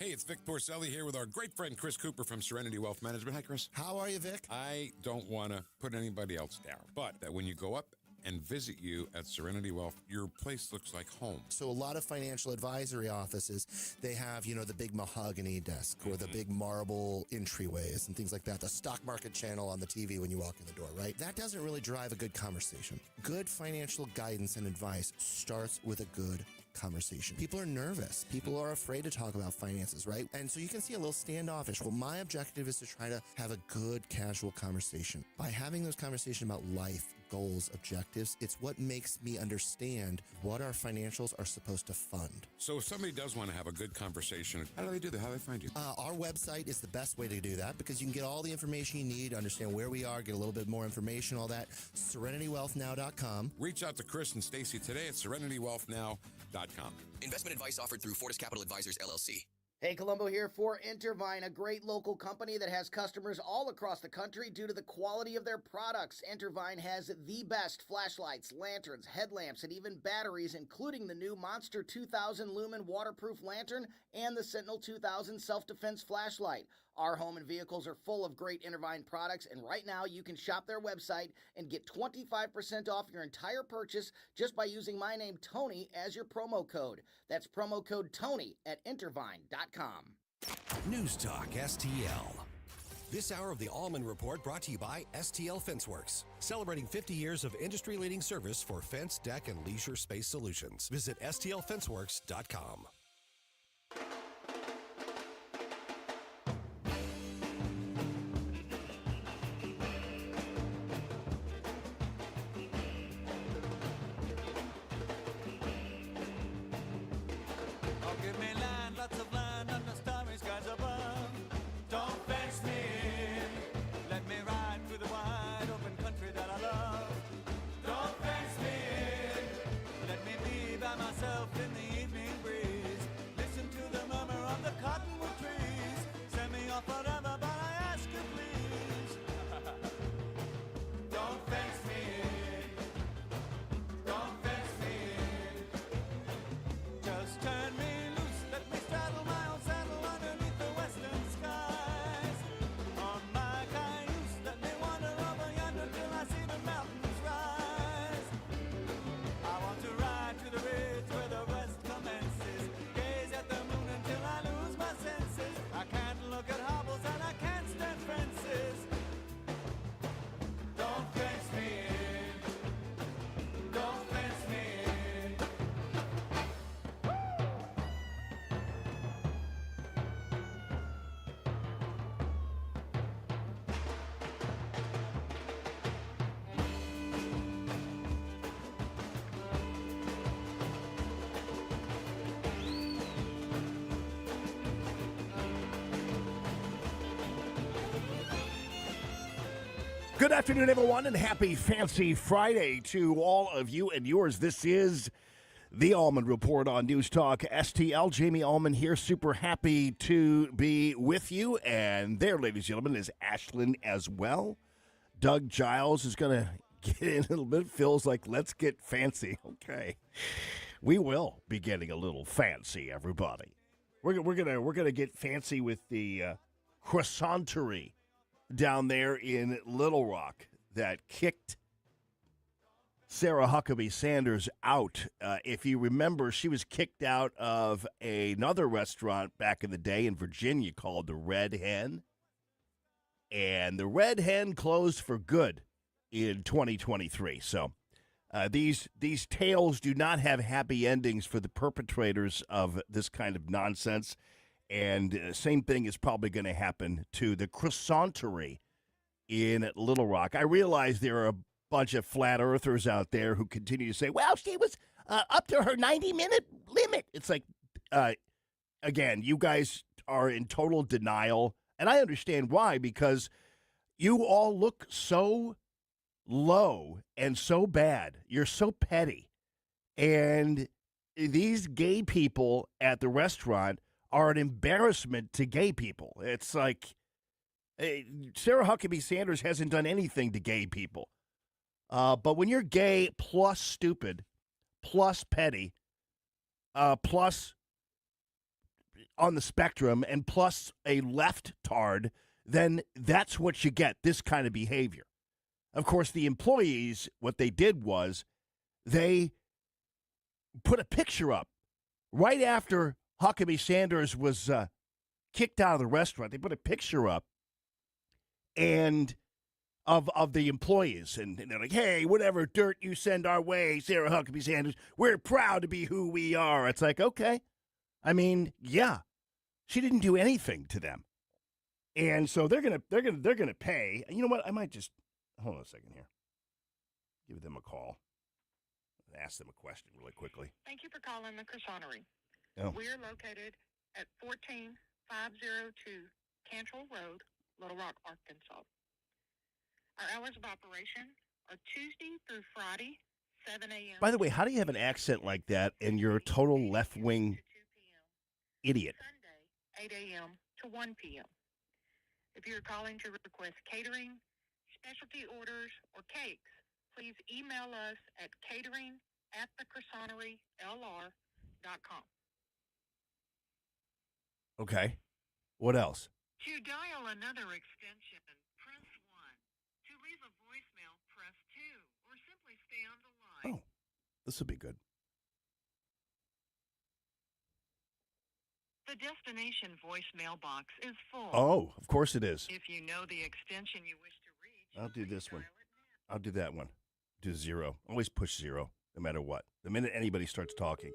Hey, it's Vic Porcelli here with our great friend Chris Cooper from Serenity Wealth Management. Hi, Chris. How are you, Vic? I don't want to put anybody else down, but that when you go up and visit you at Serenity Wealth, your place looks like home. So a lot of financial advisory offices, they have, the big mahogany desk or the big marble entryways and things like that. The stock market channel on the TV when you walk in the door, right? That doesn't really drive a good conversation. Good financial guidance and advice starts with a good conversation. People are nervous. People are afraid to talk about finances, right? And so you can see a little standoffish. Well, my objective is to try to have a good, casual conversation. By having those conversations about life, goals, objectives, it's what makes me understand what our financials are supposed to fund. So if somebody does want to have a good conversation, how do they do that? How do they find you? Our website is the best way to do that because you can get all the information you need, understand where we are, get a little bit more information, all that. SerenityWealthNow.com. Reach out to Chris and Stacy today at SerenityWealthNow.com. Investment advice offered through Fortis Capital Advisors, LLC. Hey, Colombo here for Intervine, a great local company that has customers all across the country due to the quality of their products. Intervine has the best flashlights, lanterns, headlamps, and even batteries, including the new Monster 2000 Lumen waterproof lantern and the Sentinel 2000 self-defense flashlight. Our home and vehicles are full of great Intervine products, and right now you can shop their website and get 25% off your entire purchase just by using my name, Tony, as your promo code. That's promo code Tony at Intervine.com. News Talk STL. This hour of the Allman Report brought to you by STL Fenceworks, celebrating 50 years of industry-leading service for fence, deck, and leisure space solutions. Visit STLFenceworks.com. Good afternoon, everyone, and happy Fancy Friday to all of you and yours. This is the Allman Report on News Talk STL. Jamie Allman here, super happy to be with you. And there, ladies and gentlemen, is Ashlyn as well. Doug Giles is going to get in a little bit. Feels like let's get fancy. Okay. We will be getting a little fancy, everybody. We're gonna get fancy with the croissantery down there in Little Rock that kicked Sarah Huckabee Sanders out. If you remember, she was kicked out of another restaurant back in the day in Virginia called the Red Hen. And the Red Hen closed for good in 2023. So these tales do not have happy endings for the perpetrators of this kind of nonsense. And same thing is probably going to happen to the croissantery in Little Rock. I realize there are a bunch of flat earthers out there who continue to say, well, she was up to her 90-minute limit. It's like, again, you guys are in total denial. And I understand why, because you all look so low and so bad. You're so petty. And these gay people at the restaurant are an embarrassment to gay people. It's like Sarah Huckabee Sanders hasn't done anything to gay people. But when you're gay plus stupid, plus petty, plus on the spectrum and plus a left-tard, then that's what you get, this kind of behavior. Of course, the employees, what they did was they put a picture up right after Huckabee Sanders was kicked out of the restaurant. They put a picture up and of the employees, and they're like, hey, whatever dirt you send our way, Sarah Huckabee Sanders, we're proud to be who we are. It's like, okay. I mean, yeah, she didn't do anything to them. And so they're gonna pay. You know what? I might just hold on a second here. Give them a call. Ask them a question really quickly. Thank you for calling the Croissanterie. Oh. We are located at 14502 Cantrell Road, Little Rock, Arkansas. Our hours of operation are Tuesday through Friday, 7 a.m. By the way, how do you have an accent like that and you're a total left-wing idiot? Sunday, 8 a.m. to 1 p.m. If you're calling to request catering, specialty orders, or cakes, please email us at catering@thecroissanterielr.com. Okay. What else? To dial another extension, press 1. To leave a voicemail, press 2. Or simply stay on the line. Oh, this will be good. The destination voicemail box is full. Oh, of course it is. If you know the extension you wish to reach, I'll do please this one. dial it now. I'll do that one. Do 0. Always push 0, no matter what. The minute anybody starts talking,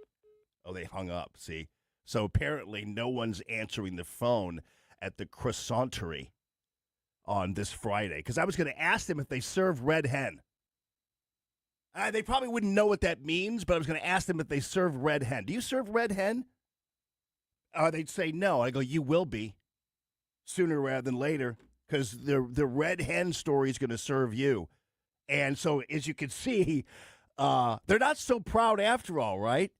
oh, they hung up, see? So apparently no one's answering the phone at the Croissanterie on this Friday. Because I was going to ask them if they serve red hen. They probably wouldn't know what that means, but I was going to ask them if they serve red hen. Do you serve red hen? They'd say no. I go, you will be sooner rather than later because the red hen story is going to serve you. And so, as you can see, they're not so proud after all, right?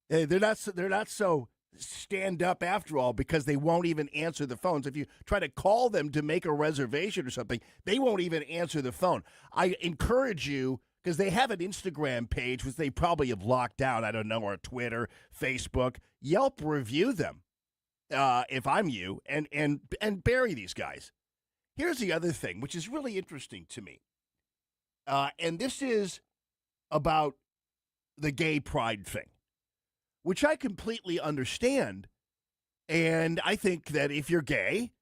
They're not so stand up after all because they won't even answer the phones. If you try to call them to make a reservation or something, they won't even answer the phone. I encourage you, because they have an Instagram page, which they probably have locked down, I don't know, or Twitter, Facebook. Yelp review them if I'm you, and bury these guys. Here's the other thing, which is really interesting to me. And this is about the gay pride thing, which I completely understand. And I think that if you're gay,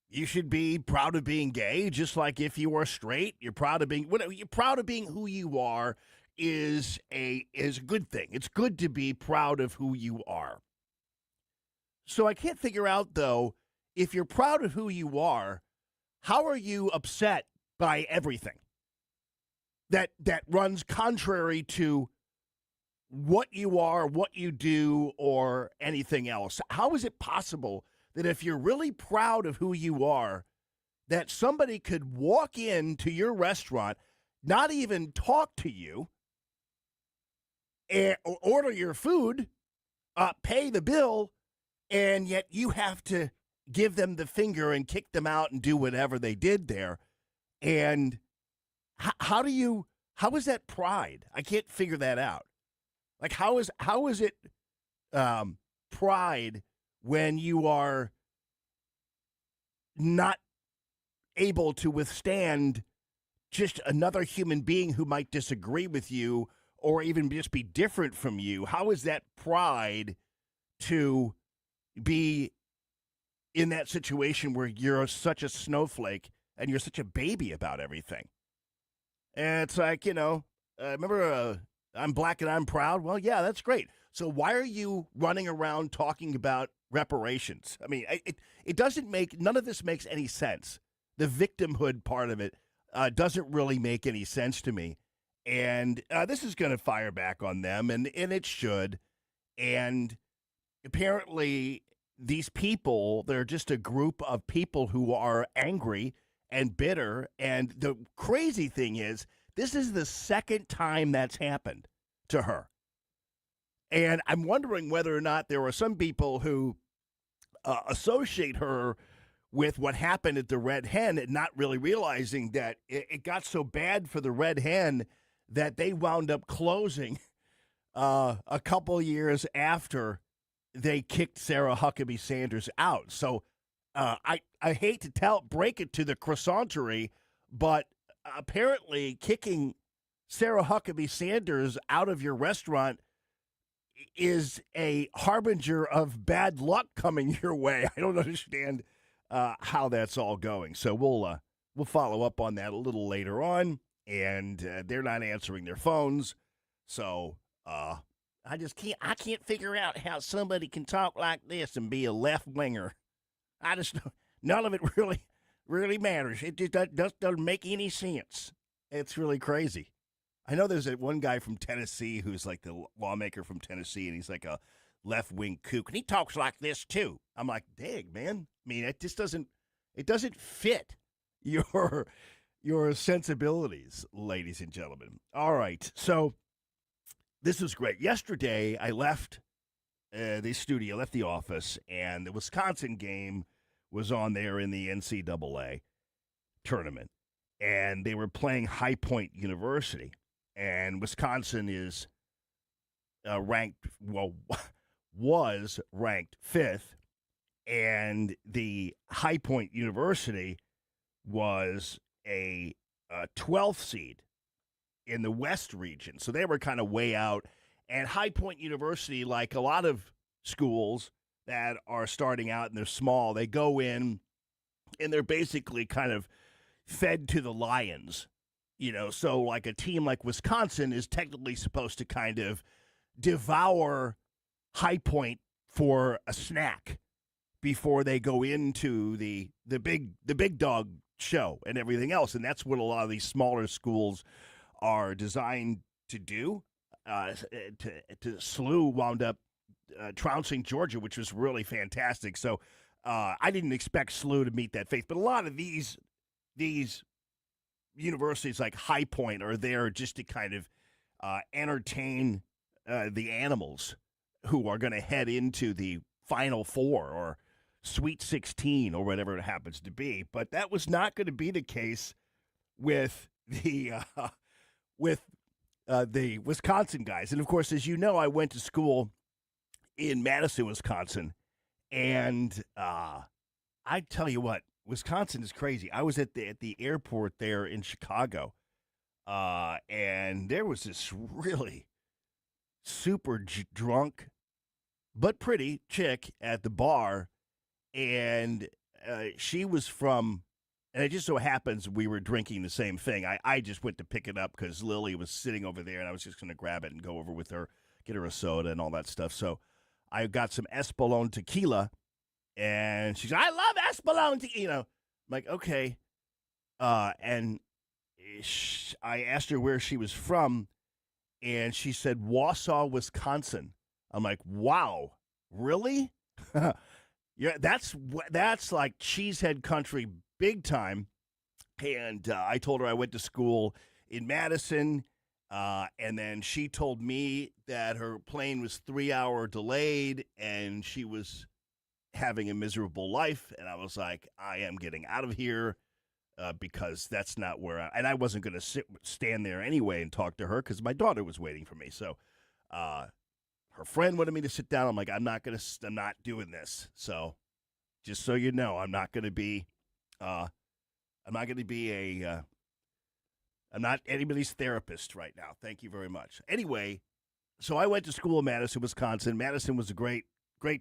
you should be proud of being gay, just like if you are straight, you're proud of being whatever. You're proud of being who you are is a good thing. It's good to be proud of who you are. So I can't figure out though, if you're proud of who you are, how are you upset by everything that runs contrary to what you are, what you do, or anything else? How is it possible that if you're really proud of who you are, that somebody could walk into your restaurant, not even talk to you, and order your food, pay the bill, and yet you have to give them the finger and kick them out and do whatever they did there? And how is that pride? I can't figure that out. Like, how is it pride when you are not able to withstand just another human being who might disagree with you or even just be different from you? How is that pride to be in that situation where you're such a snowflake and you're such a baby about everything? And it's like, remember I'm black and I'm proud? Well, yeah, that's great. So why are you running around talking about reparations? I mean, it doesn't make, none of this makes any sense. The victimhood part of it doesn't really make any sense to me. And this is going to fire back on them, and it should. And apparently these people, they're just a group of people who are angry and bitter. And the crazy thing is, this is the second time that's happened to her. And I'm wondering whether or not there are some people who associate her with what happened at the Red Hen and not really realizing that it got so bad for the Red Hen that they wound up closing a couple years after they kicked Sarah Huckabee Sanders out. So I hate to break it to the croissanterie, but apparently kicking Sarah Huckabee Sanders out of your restaurant is a harbinger of bad luck coming your way. I don't understand how that's all going. So we'll follow up on that a little later on, and they're not answering their phones. So I can't figure out how somebody can talk like this and be a left winger. None of it really matters. It just doesn't make any sense. It's really crazy. I know there's that one guy from Tennessee who's like the lawmaker from Tennessee, and he's like a left-wing kook, and he talks like this too. I'm like, dang, man. I mean, it just doesn't fit your sensibilities, ladies and gentlemen. All right, so this was great. Yesterday, I left the studio, left the office, and the Wisconsin game was on there in the NCAA tournament, and they were playing High Point University. And Wisconsin is was ranked 5th, and the High Point University was a 12th seed in the West region. So they were kind of way out. And High Point University, like a lot of schools that are starting out and they're small, they go in and they're basically kind of fed to the lions. So like a team like Wisconsin is technically supposed to kind of devour High Point for a snack before they go into the big dog show and everything else. And that's what a lot of these smaller schools are designed to do. SLU wound up trouncing Georgia, which was really fantastic. So I didn't expect SLU to meet that fate. But a lot of these universities like High Point are there just to kind of entertain the animals who are going to head into the Final Four or Sweet 16 or whatever it happens to be. But that was not going to be the case with the Wisconsin guys. And, of course, as you know, I went to school in Madison, Wisconsin. And I tell you what, Wisconsin is crazy. I was at the airport there in Chicago, and there was this really super drunk but pretty chick at the bar, and she was from, and it just so happens we were drinking the same thing. I just went to pick it up because Lily was sitting over there, and I was just going to grab it and go over with her, get her a soda and all that stuff. So I got some Espolón tequila. And she's like, I love Espolón. I'm like, okay. And I asked her where she was from, and she said Wausau, Wisconsin. I'm like, wow, really? Yeah, that's like cheesehead country big time. And I told her I went to school in Madison, and then she told me that her plane was 3-hour delayed, and she was having a miserable life. And I was like, I am getting out of here because that's not where and I wasn't going to stand there anyway and talk to her because my daughter was waiting for me. So her friend wanted me to sit down. I'm like, I'm not doing this. So just so you know, I'm not anybody's therapist right now. Thank you very much. Anyway, so I went to school in Madison, Wisconsin. Madison was a great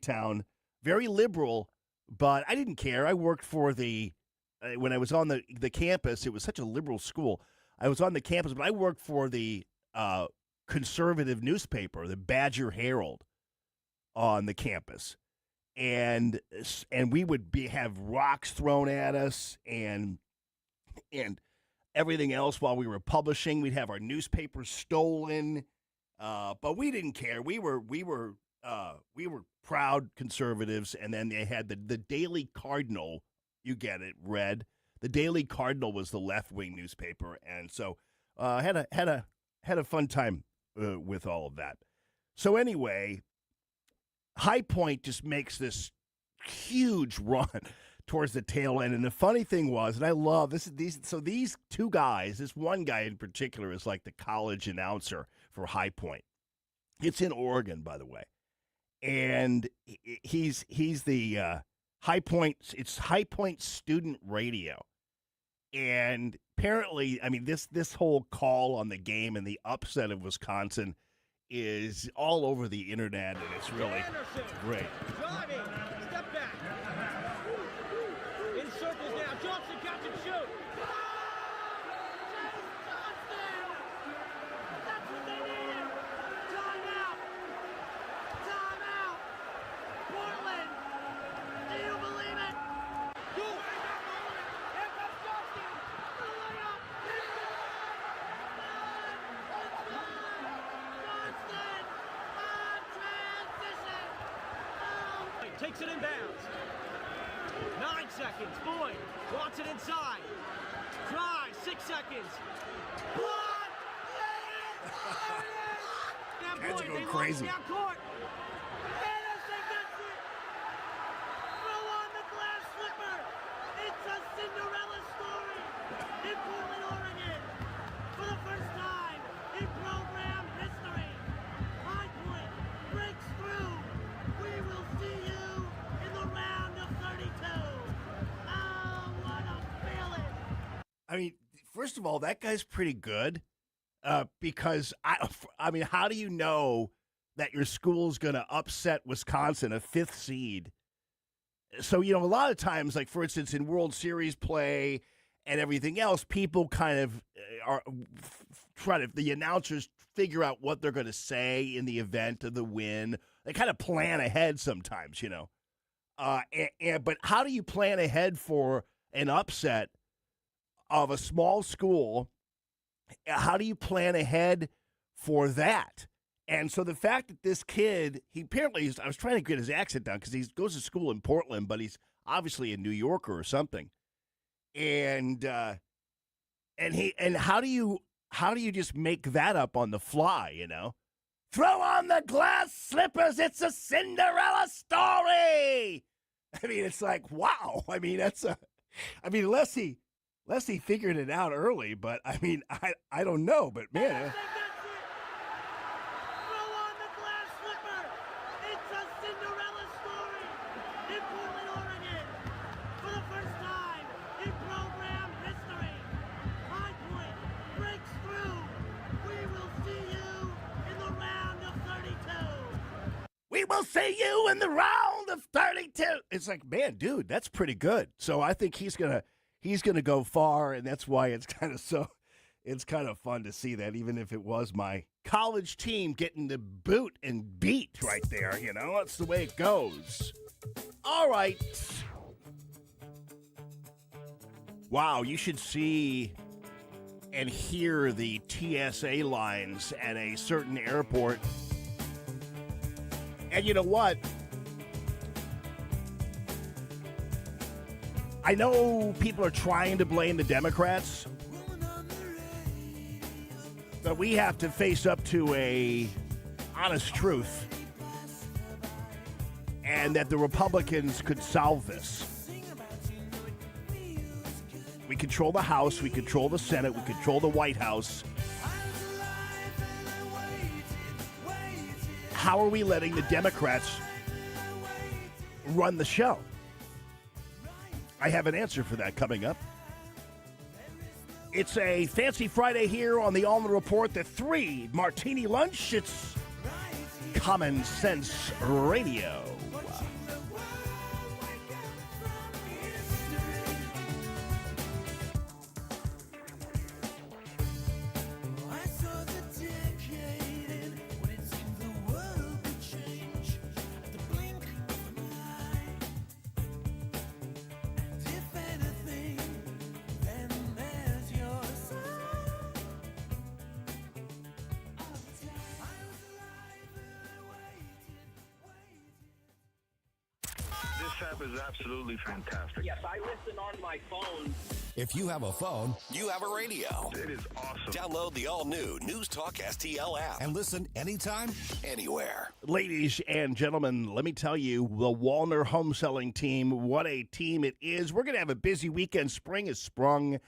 town. Very liberal, but I didn't care. I worked for when I was on the campus, it was such a liberal school. I was on the campus, but I worked for the conservative newspaper, the Badger Herald, on the campus. And we would have rocks thrown at us and everything else while we were publishing. We'd have our newspapers stolen, but we didn't care. We were proud conservatives, and then they had the Daily Cardinal. You get it, read. The Daily Cardinal was the left-wing newspaper, and so had a fun time with all of that. So anyway, High Point just makes this huge run towards the tail end, and the funny thing was, and I love these two guys. This one guy in particular is like the college announcer for High Point. It's in Oregon, by the way. And he's the High Point. It's High Point Student Radio, and apparently, I mean this whole call on the game and the upset of Wisconsin is all over the internet, and it's really great. Driving, step back. In circles now. Johnson, catch and shoot. That's what they needed. Timeout. Timeout. Portland. Do you believe it? Do it. Here comes Johnson. The layup. It's Johnston on transition. Takes it inbounds. 9 seconds. Boyd wants it inside. Drive. 6 seconds. Block. Now Guys are Boyd, going they crazy. launch down court. Anderson gets it. Throw on the glass slipper. It's a Cinderella story in Portland, Oregon. For the first time in program history, High Point breaks through. We will see you in the round of 32. Oh, what a feeling. I mean, first of all, that guy's pretty good because I mean, how do you know that your school's going to upset Wisconsin, a 5th seed? So, a lot of times, like for instance, in World Series play and everything else, people kind of the announcers figure out what they're going to say in the event of the win. They kind of plan ahead sometimes, but how do you plan ahead for an upset of a small school? How do you plan ahead for that? And so the fact that this kid, he apparently I was trying to get his accent down because he goes to school in Portland, but he's obviously a New Yorker or something. And how do you just make that up on the fly? Throw on the glass slippers. It's a Cinderella story. I mean, it's like, wow. I mean, unless he figured it out early, but I mean, I don't know, but man. Throw on the glass slipper. It's a Cinderella story in Portland, Oregon. For the first time in program history, High Point breaks through. We will see you in the round of 32. We will see you in the round of 32. It's like, man, dude, that's pretty good. So I think he's gonna go far, and that's why it's kind of fun to see that, even if it was my college team getting the boot and beat right there. That's the way it goes. All right. Wow, you should see and hear the TSA lines at a certain airport. And you know what? I know people are trying to blame the Democrats, but we have to face up to a honest truth, and that the Republicans could solve this. We control the House, we control the Senate, we control the White House. How are we letting the Democrats run the show? I have an answer for that coming up. It's a fancy Friday here on the Allman Report, the 3 Martini Lunch. It's Common Sense Radio. Is absolutely fantastic. Yes, I listen on my phone. If you have a phone, you have a radio. It is awesome. Download the all-new News Talk STL app and listen anytime, anywhere. Ladies and gentlemen, let me tell you, the Wallner Home Selling Team, what a team it is. We're going to have a busy weekend. Spring has sprung,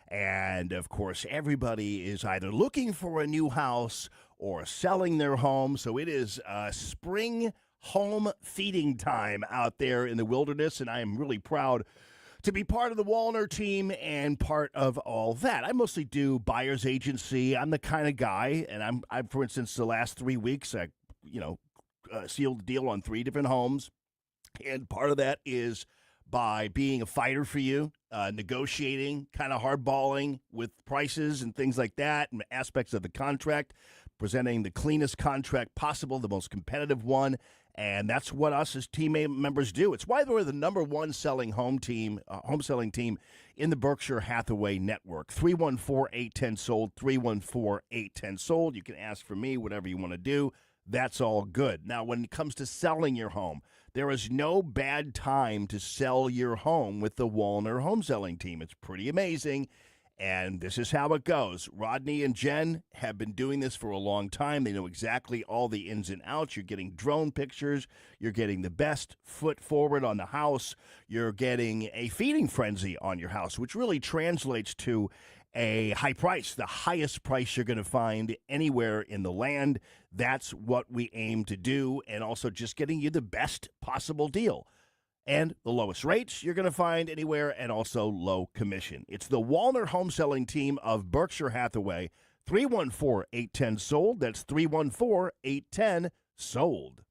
and, of course, everybody is either looking for a new house or selling their home. So it is spring home feeding time out there in the wilderness, and I am really proud to be part of the Wallner team and part of all that. I mostly do buyer's agency. I'm the kind of guy, and I'm for instance, the last 3 weeks, I, sealed the deal on 3 different homes, and part of that is by being a fighter for you, negotiating, kind of hardballing with prices and things like that, and aspects of the contract, presenting the cleanest contract possible, the most competitive one. And that's what us as team members do. It's why we're the number one selling home selling team in the Berkshire Hathaway network. 314-810-SOLD, 314-810-SOLD. You can ask for me, whatever you want to do. That's all good. Now, when it comes to selling your home, there is no bad time to sell your home with the Wallner home selling team. It's pretty amazing. And this is how it goes. Rodney and Jen have been doing this for a long time. They know exactly all the ins and outs. You're getting drone pictures. You're getting the best foot forward on the house. You're getting a feeding frenzy on your house, which really translates to a high price, the highest price you're going to find anywhere in the land. That's what we aim to do, and also just getting you the best possible deal. And the lowest rates you're going to find anywhere, and also low commission. It's the Wallner home selling team of Berkshire Hathaway. 314-810-SOLD. That's 314-810-SOLD.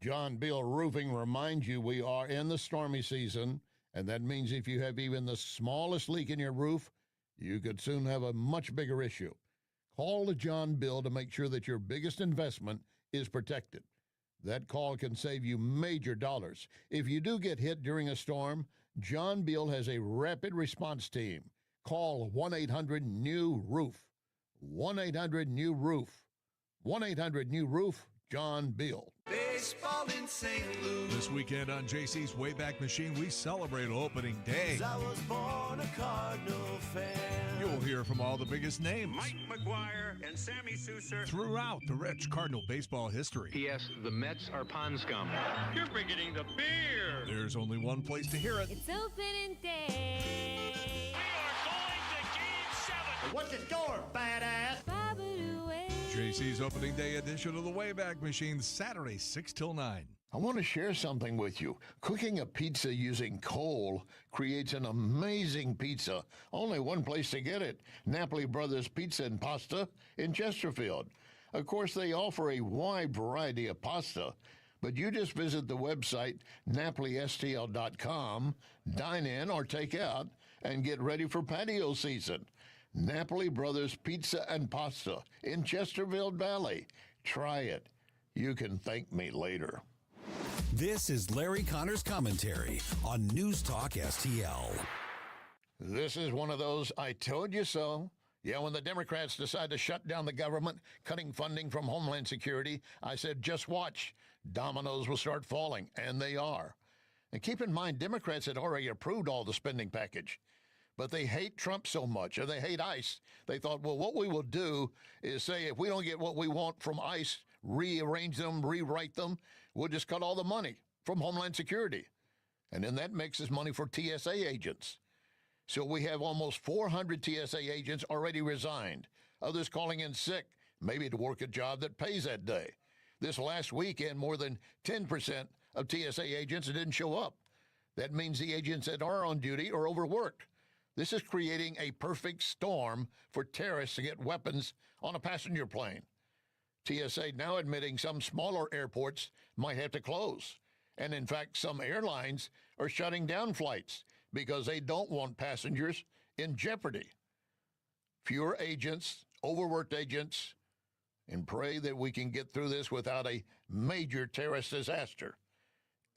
John Bill Roofing reminds you we are in the stormy season, and that means if you have even the smallest leak in your roof, you could soon have a much bigger issue. Call the John Bill to make sure that your biggest investment is protected. That call can save you major dollars. If you do get hit during a storm, John Bill has a rapid response team. Call 1-800-NEW-ROOF. 1-800-NEW-ROOF. 1-800-NEW-ROOF, John Bill. Baseball in St. Louis. This weekend on JC's Wayback Machine, we celebrate opening day. I was born a Cardinal fan. You'll hear from all the biggest names. Mike McGuire and Sammy Sousa. Throughout the rich Cardinal baseball history. P.S. The Mets are pond scum. You're forgetting the beer. There's only one place to hear it. It's opening day. We are going to Game 7. What's the score, badass? JC's opening day edition of the Wayback Machine, Saturday, 6 till 9. I want to share something with you. Cooking a pizza using coal creates an amazing pizza. Only one place to get it, Napoli Brothers Pizza and Pasta in Chesterfield. Of course, they offer a wide variety of pasta, but you just visit the website napolistl.com, dine in or take out, and get ready for patio season. Napoli Brothers Pizza and Pasta in Chesterfield Valley. Try it. You can thank me later. This is Larry Connor's commentary on News Talk STL. This is one of those I told you so. Yeah, when the Democrats decide to shut down the government, cutting funding from Homeland Security, I said, just watch. Dominoes will start falling, and they are. And keep in mind, Democrats had already approved all the spending package. But they hate Trump so much, or they hate ICE. They thought, well, what we will do is say if we don't get what we want from ICE, rearrange them, rewrite them, we'll just cut all the money from Homeland Security. And then that makes us money for TSA agents. So we have almost 400 TSA agents already resigned. Others calling in sick, maybe to work a job that pays that day. This last weekend, more than 10% of TSA agents didn't show up. That means the agents that are on duty are overworked. This is creating a perfect storm for terrorists to get weapons on a passenger plane. TSA now admitting some smaller airports might have to close. And in fact, some airlines are shutting down flights because they don't want passengers in jeopardy. Fewer agents, overworked agents, and pray that we can get through this without a major terrorist disaster.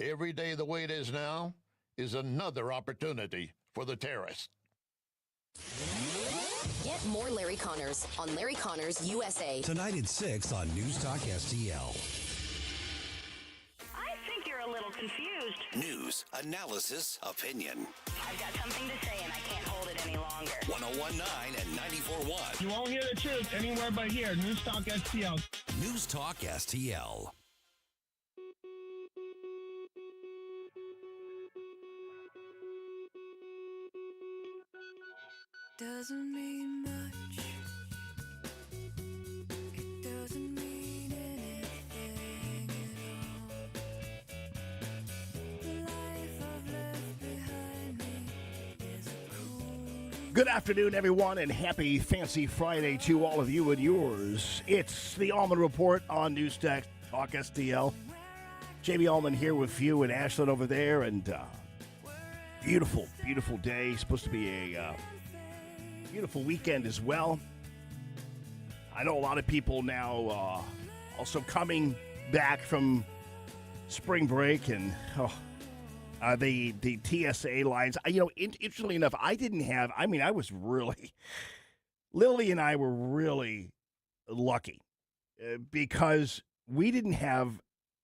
Every day the way it is now is another opportunity for the terrorists. Get more Larry Connors on Larry Connors USA. Tonight at 6 on News Talk STL. I think you're a little confused. News, analysis, opinion. I've got something to say and I can't hold it any longer. 101.9 and 94.1. You won't hear the truth anywhere but here. News Talk STL. News Talk STL. Doesn't mean much. It doesn't mean anything at all. Good afternoon, everyone, and happy Fancy Friday to all of you and yours. It's the Allman Report on News Talk STL. Jamie Allman here with you and Ashland over there, and beautiful, beautiful day. Supposed to be a beautiful weekend as well. I know a lot of people now also coming back from spring break, and the TSA lines. Interestingly enough, I was really, Lily and I were really lucky because we didn't have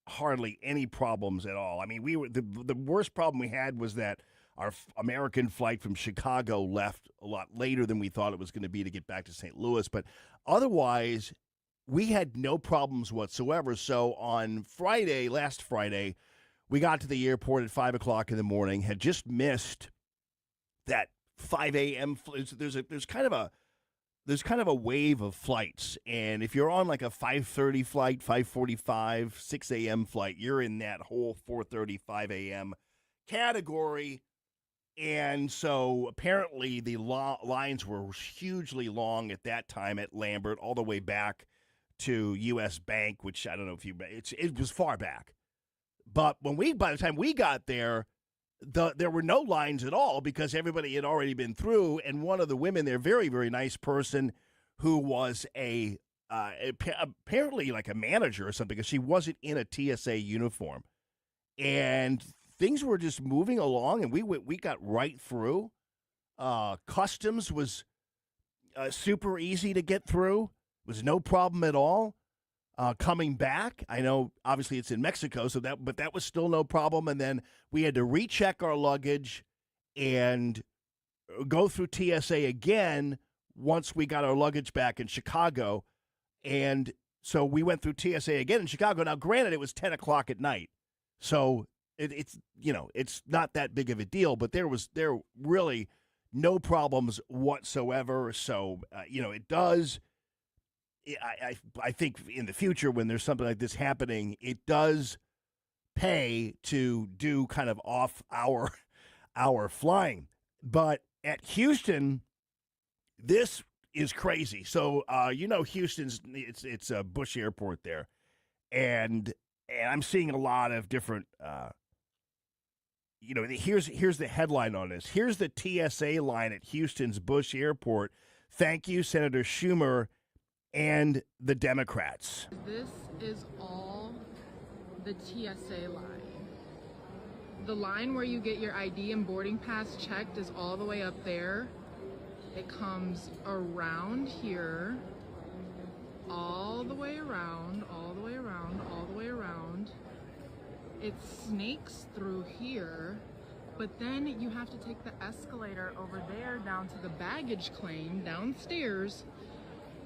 hardly any problems at all. I mean, we were the worst problem we had was that our American flight from Chicago left a lot later than we thought it was going to be to get back to St. Louis. But otherwise, we had no problems whatsoever. So on last Friday, we got to the airport at 5 o'clock in the morning, had just missed that 5 a.m. There's kind of a wave of flights. And if you're on like a 5:30 flight, 5:45, 6 a.m. flight, you're in that whole 4:30, 5 a.m. category. And so apparently the lines were hugely long at that time at Lambert, all the way back to U.S. Bank, which I don't know if it was far back. But by the time we got there, there were no lines at all because everybody had already been through. And one of the women there, very, very nice person, who was apparently like a manager or something, because she wasn't in a TSA uniform. And things were just moving along, and we got right through. Customs was super easy to get through. It was no problem at all. Coming back, I know obviously it's in Mexico, but that was still no problem. And then we had to recheck our luggage and go through TSA again once we got our luggage back in Chicago. And so we went through TSA again in Chicago. Now, granted, it was 10 o'clock at night, so it's not that big of a deal, but there really no problems whatsoever. So, it does. I think in the future, when there's something like this happening, it does pay to do kind of off-hour flying. But at Houston, this is crazy. So, Houston's it's a Bush Airport there, and I'm seeing a lot of different. Here's the headline on this. Here's the TSA line at Houston's Bush Airport. Thank you, Senator Schumer and the Democrats. This is all the TSA line. The line where you get your ID and boarding pass checked is all the way up there. It comes around here, all the way around, all the way around, all the way around. It snakes through here, but then you have to take the escalator over there down to the baggage claim downstairs,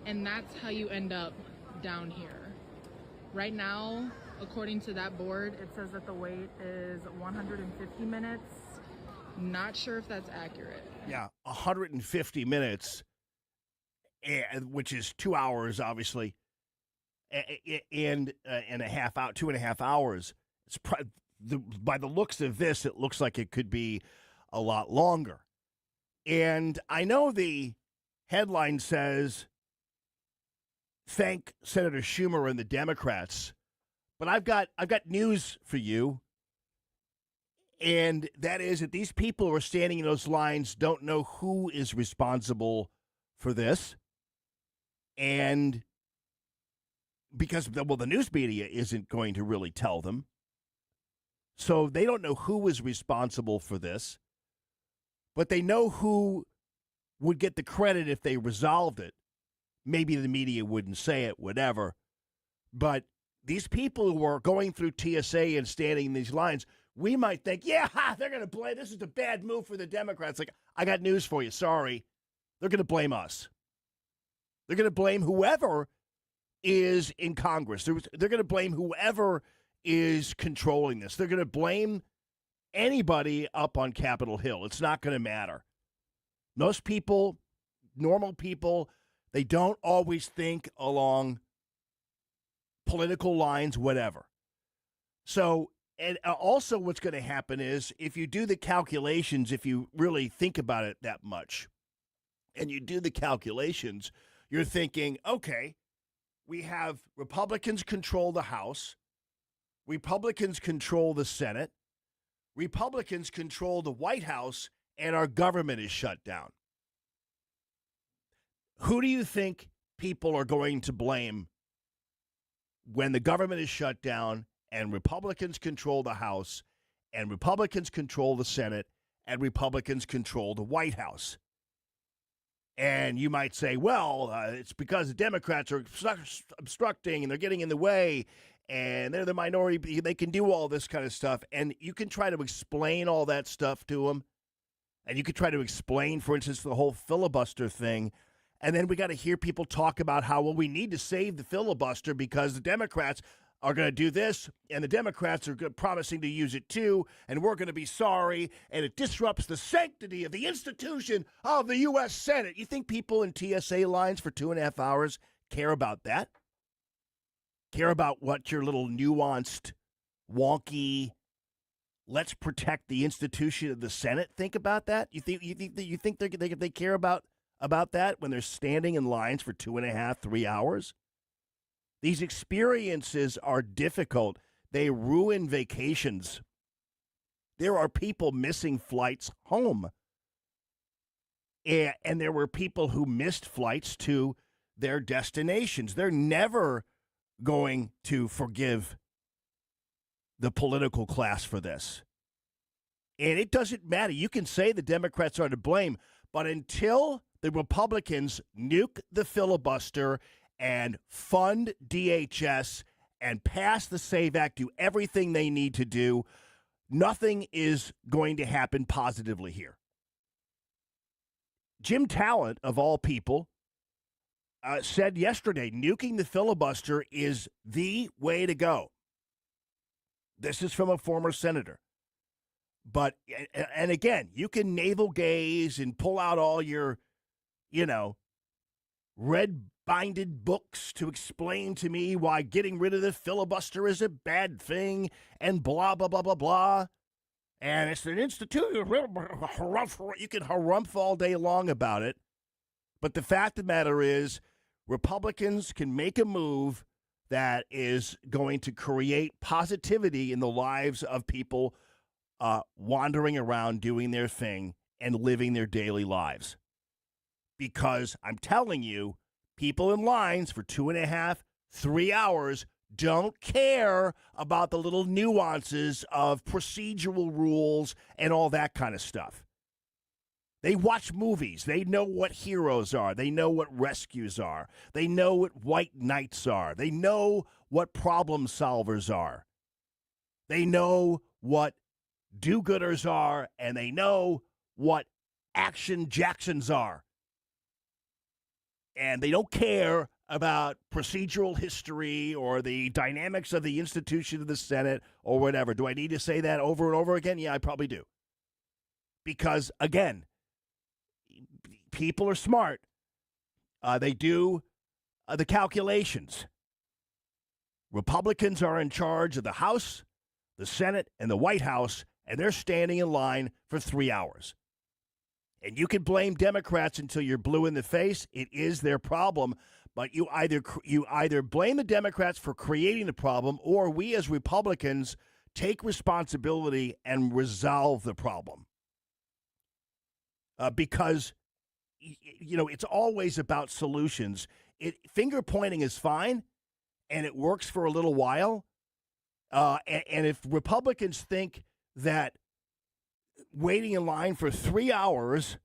and that's how you end up down here. Right now, according to that board, it says that the wait is 150 minutes. Not sure if that's accurate. Yeah, 150 minutes, which is 2 hours, obviously, and a half out, 2.5 hours. It's by the looks of this, it looks like it could be a lot longer. And I know the headline says, thank Senator Schumer and the Democrats, but I've got news for you. And that is that these people who are standing in those lines don't know who is responsible for this. And because, well, the news media isn't going to really tell them. So they don't know who is responsible for this. But they know who would get the credit if they resolved it. Maybe the media wouldn't say it, whatever. But these people who are going through TSA and standing in these lines, we might think, yeah, they're going to blame, this is a bad move for the Democrats. Like, I got news for you. Sorry. They're going to blame us. They're going to blame whoever is in Congress. They're going to blame whoever is controlling this. They're going to blame anybody up on Capitol Hill. It's not going to matter. Most people, normal people, they don't always think along political lines, whatever. So, and also what's going to happen is if you do the calculations, if you really think about it that much, and you do the calculations, you're thinking, okay, we have Republicans control the House, Republicans control the Senate, Republicans control the White House, and our government is shut down. Who do you think people are going to blame when the government is shut down and Republicans control the House and Republicans control the Senate and Republicans control the White House? And you might say, well, it's because the Democrats are obstructing and they're getting in the way and they're the minority. They can do all this kind of stuff. And you can try to explain all that stuff to them. And you could try to explain, for instance, the whole filibuster thing. And then we got to hear people talk about how, well, we need to save the filibuster because the Democrats are going to do this, and the Democrats are promising to use it too, and we're going to be sorry, and it disrupts the sanctity of the institution of the U.S. Senate. You think people in TSA lines for 2.5 hours care about that? Care about what your little nuanced, wonky, let's protect the institution of the Senate think about that? You think they care about that when they're standing in lines for 2.5, 3 hours? These experiences are difficult. They ruin vacations. There are people missing flights home. And there were people who missed flights to their destinations. They're never going to forgive the political class for this. And it doesn't matter. You can say the Democrats are to blame, but until the Republicans nuke the filibuster and fund DHS and pass the SAVE Act, do everything they need to do, nothing is going to happen positively here. Jim Talent, of all people, said yesterday, nuking the filibuster is the way to go. This is from a former senator. But, and again, you can navel gaze and pull out all your, red-binded books to explain to me why getting rid of the filibuster is a bad thing and blah, blah, blah, blah, blah. And it's an institution. You can harumph all day long about it. But the fact of the matter is, Republicans can make a move that is going to create positivity in the lives of people wandering around doing their thing and living their daily lives. Because I'm telling you, people in lines for 2.5, 3 hours don't care about the little nuances of procedural rules and all that kind of stuff. They watch movies. They know what heroes are. They know what rescues are. They know what white knights are. They know what problem solvers are. They know what do-gooders are, and they know what action Jacksons are. And they don't care about procedural history or the dynamics of the institution of the Senate or whatever. Do I need to say that over and over again? Yeah, I probably do. Because, again, people are smart. They do the calculations. Republicans are in charge of the House, the Senate, and the White House, and they're standing in line for 3 hours. And you can blame Democrats until you're blue in the face. It is their problem. But you either blame the Democrats for creating the problem, or we as Republicans take responsibility and resolve the problem. Because, it's always about solutions. Finger pointing is fine, and it works for a little while. And if Republicans think that waiting in line for 3 hours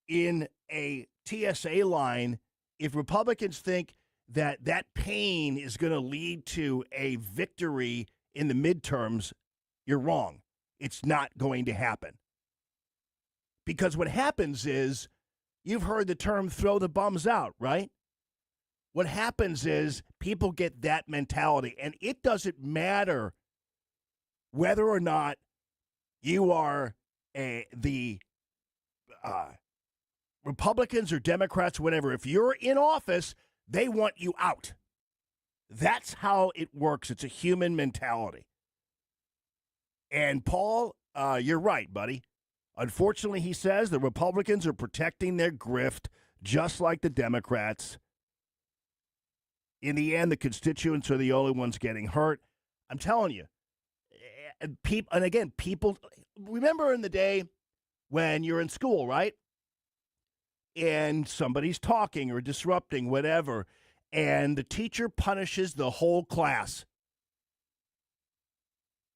in a TSA line, if Republicans think that that pain is going to lead to a victory in the midterms, you're wrong. It's not going to happen. Because what happens is, you've heard the term throw the bums out, right? What happens is people get that mentality, and it doesn't matter whether or not you are the Republicans or Democrats, whatever. If you're in office, they want you out. That's how it works. It's a human mentality. And Paul, you're right, buddy. Unfortunately, he says the Republicans are protecting their grift just like the Democrats. In the end, the constituents are the only ones getting hurt. I'm telling you. And again, people, remember in the day when you're in school, right? And somebody's talking or disrupting, whatever, and the teacher punishes the whole class.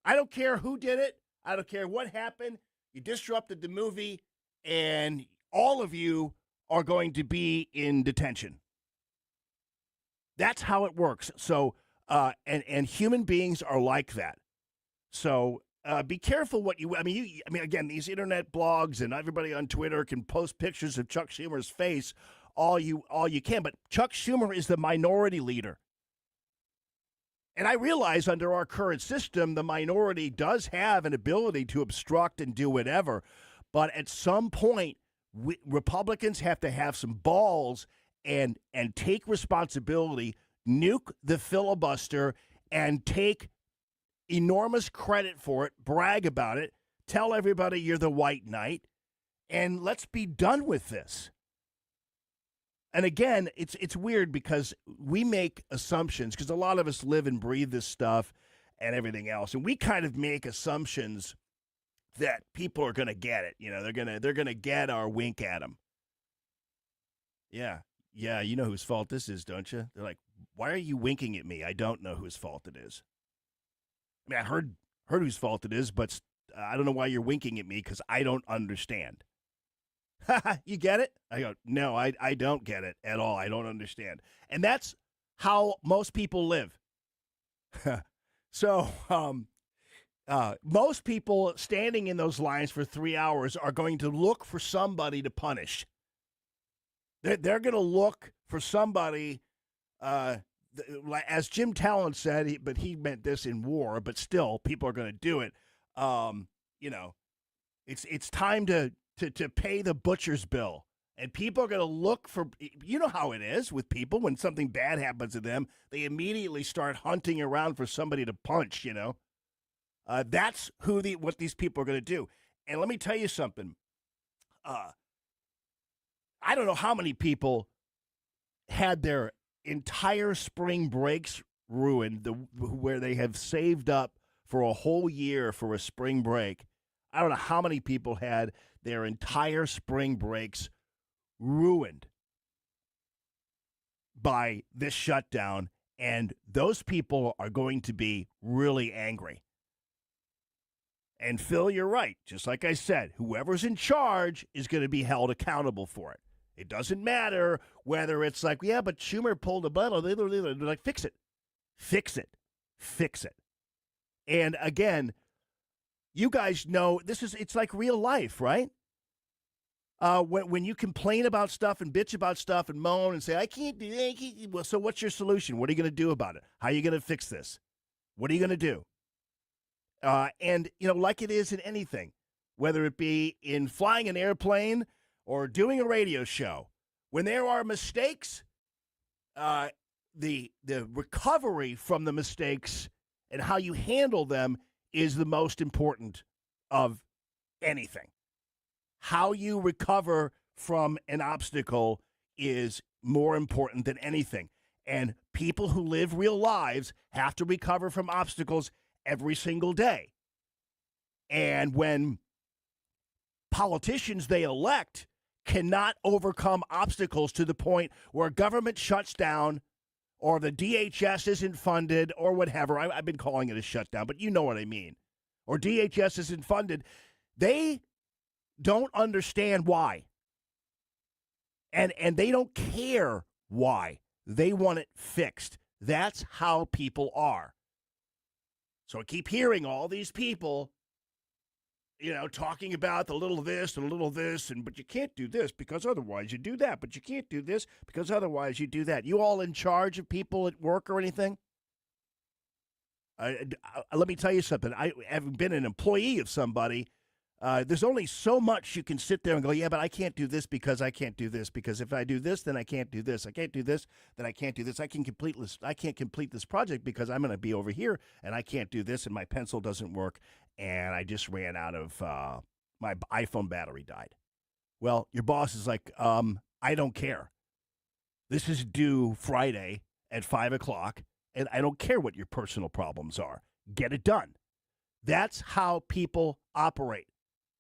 I don't care who did it. I don't care what happened. You disrupted the movie, and all of you are going to be in detention. That's how it works. So, and human beings are like that. So be careful what you. I mean, again, these internet blogs and everybody on Twitter can post pictures of Chuck Schumer's face all you can. But Chuck Schumer is the minority leader. And I realize under our current system, the minority does have an ability to obstruct and do whatever. But at some point, Republicans have to have some balls and take responsibility, nuke the filibuster, and take enormous credit for it, brag about it, tell everybody you're the white knight, and let's be done with this. And again, it's weird because we make assumptions, because a lot of us live and breathe this stuff and everything else, and we kind of make assumptions that people are going to get it. You know, they're gonna get our wink at them. Yeah, you know whose fault this is, don't you? They're like, why are you winking at me? I don't know whose fault it is. I mean, I heard whose fault it is, but I don't know why you're winking at me because I don't understand. You get it? I go, no, I don't get it at all. I don't understand. And that's how most people live. So most people standing in those lines for 3 hours are going to look for somebody to punish. They're going to look for somebody, as Jim Talent said, but he meant this in war, but still people are going to do it. You know, it's time to pay the butcher's bill. And people are going to look for, you know how it is with people when something bad happens to them, they immediately start hunting around for somebody to punch, you know. That's what these people are going to do. And let me tell you something. I don't know how many people had their entire spring breaks ruined, where they have saved up for a whole year for a spring break. I don't know how many people had their entire spring breaks ruined by this shutdown, and those people are going to be really angry. And Phil, you're right. Just like I said, whoever's in charge is going to be held accountable for it. It doesn't matter whether it's like, yeah, but Schumer pulled a button. They're like, fix it. Fix it. Fix it. And again, you guys know it's like real life, right? When you complain about stuff and bitch about stuff and moan and say, I can't do that. Well, so what's your solution? What are you going to do about it? How are you going to fix this? What are you going to do? And, you know, like it is in anything, whether it be in flying an airplane or doing a radio show, when there are mistakes, the recovery from the mistakes and how you handle them is the most important of anything. How you recover from an obstacle is more important than anything. And people who live real lives have to recover from obstacles every single day. And when politicians they elect cannot overcome obstacles to the point where government shuts down or the DHS isn't funded or whatever, I've been calling it a shutdown, but you know what I mean, or DHS isn't funded, they don't understand why. And they don't care why. They want it fixed. That's how people are. So I keep hearing all these people, you know, talking about the little this and a little this, but you can't do this because otherwise you do that. But you can't do this because otherwise you do that. You all in charge of people at work or anything? Let me tell you something. I haven't been an employee of somebody. There's only so much you can sit there and go, yeah, but I can't do this because I can't do this. Because if I do this, then I can't do this. I can't do this, then I can't do this. I can't complete this project because I'm going to be over here and I can't do this and my pencil doesn't work and I just ran out of my iPhone battery died. Well, your boss is like, I don't care. This is due Friday at 5 o'clock, and I don't care what your personal problems are. Get it done. That's how people operate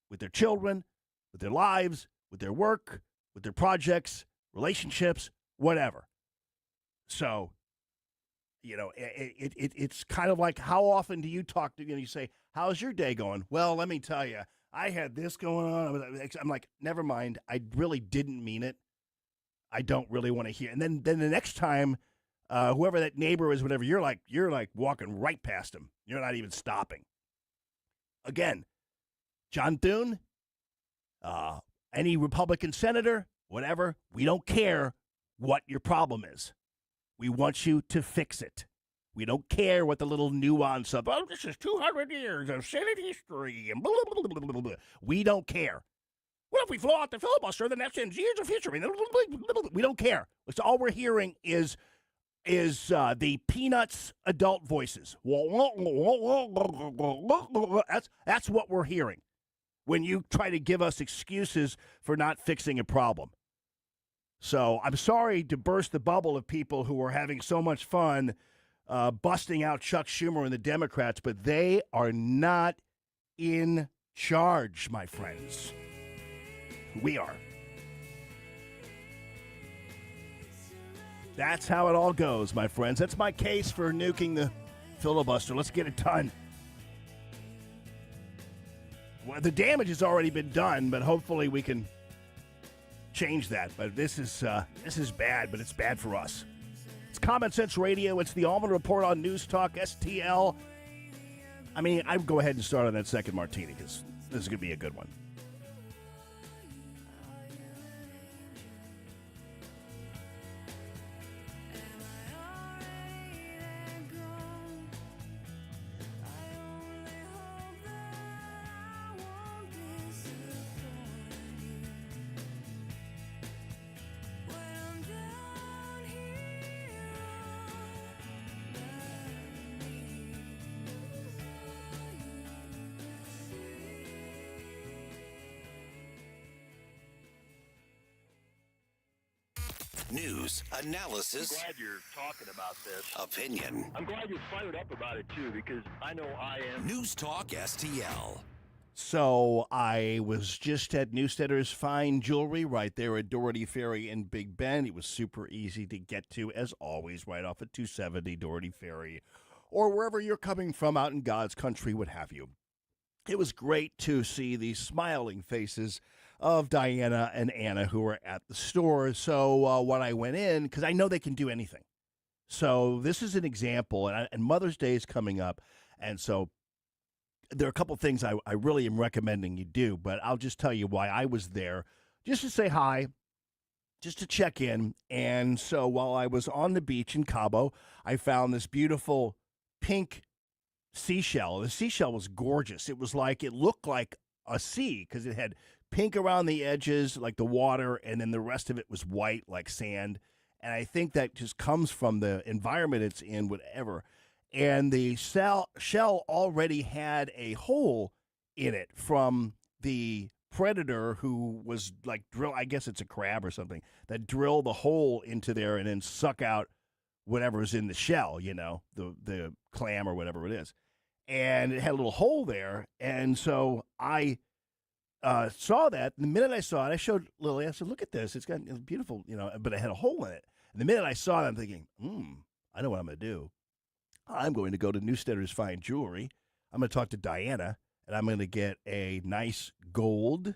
with their children, with their lives, with their work, with their projects, relationships, whatever. So, it's kind of like, how often do you talk to, you say, how's your day going? Well, let me tell you, I had this going on. I'm like, never mind. I really didn't mean it. I don't really want to hear. And then the next time, whoever that neighbor is, whatever, you're like walking right past him. You're not even stopping. Again, John Thune, any Republican senator, whatever, we don't care what your problem is. We want you to fix it. We don't care what the little nuance of, this is 200 years of Senate history, and blah, blah, blah, blah, blah, blah. We don't care. What if we flow out the filibuster, then that's in years of history? We don't care. It's all we're hearing is the Peanuts adult voices. That's what we're hearing when you try to give us excuses for not fixing a problem. So I'm sorry to burst the bubble of people who are having so much fun busting out Chuck Schumer and the Democrats, but they are not in charge, my friends. We are. That's how it all goes, my friends. That's my case for nuking the filibuster. Let's get it done. Well, the damage has already been done, but hopefully we can change that. But this is bad, but it's bad for us. It's Common Sense Radio. It's the Allman Report on News Talk STL. I mean, I would go ahead and start on that second martini because this is going to be a good one. News, analysis. I'm glad you're talking about this. Opinion. I'm glad you're fired up about it, too, because I know I am. News Talk STL. So I was just at Newstetter's Fine Jewelry right there at Doherty Ferry in Big Bend. It was super easy to get to, as always, right off at 270 Doherty Ferry, or wherever you're coming from out in God's country, what have you. It was great to see the smiling faces of Diana and Anna who were at the store. So when I went in, because I know they can do anything. So this is an example, and Mother's Day is coming up, and so there are a couple things I really am recommending you do, but I'll just tell you why I was there, just to say hi, just to check in. And so while I was on the beach in Cabo, I found this beautiful pink seashell. The seashell was gorgeous. It looked like a sea because it had pink around the edges, like the water, and then the rest of it was white, like sand. And I think that just comes from the environment it's in, whatever. And the shell already had a hole in it from the predator who was like I guess it's a crab or something, that drill the hole into there and then suck out whatever's in the shell, the clam or whatever it is. And it had a little hole there. And so I saw that. The minute I saw it, I showed Lily. I said, look at this. It's beautiful, but it had a hole in it. And the minute I saw it, I'm thinking, I know what I'm going to do. I'm going to go to Newstetter's Fine Jewelry. I'm going to talk to Diana, and I'm going to get a nice gold.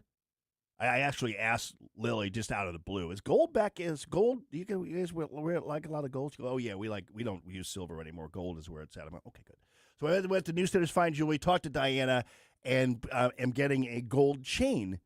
I actually asked Lily just out of the blue, is gold back? Is gold? You guys wear like a lot of gold? She goes, oh, yeah, we don't use silver anymore. Gold is where it's at. I'm like, okay, good. So I went to Newstetter's Fine Jewelry, talked to Diana, and am getting a gold chain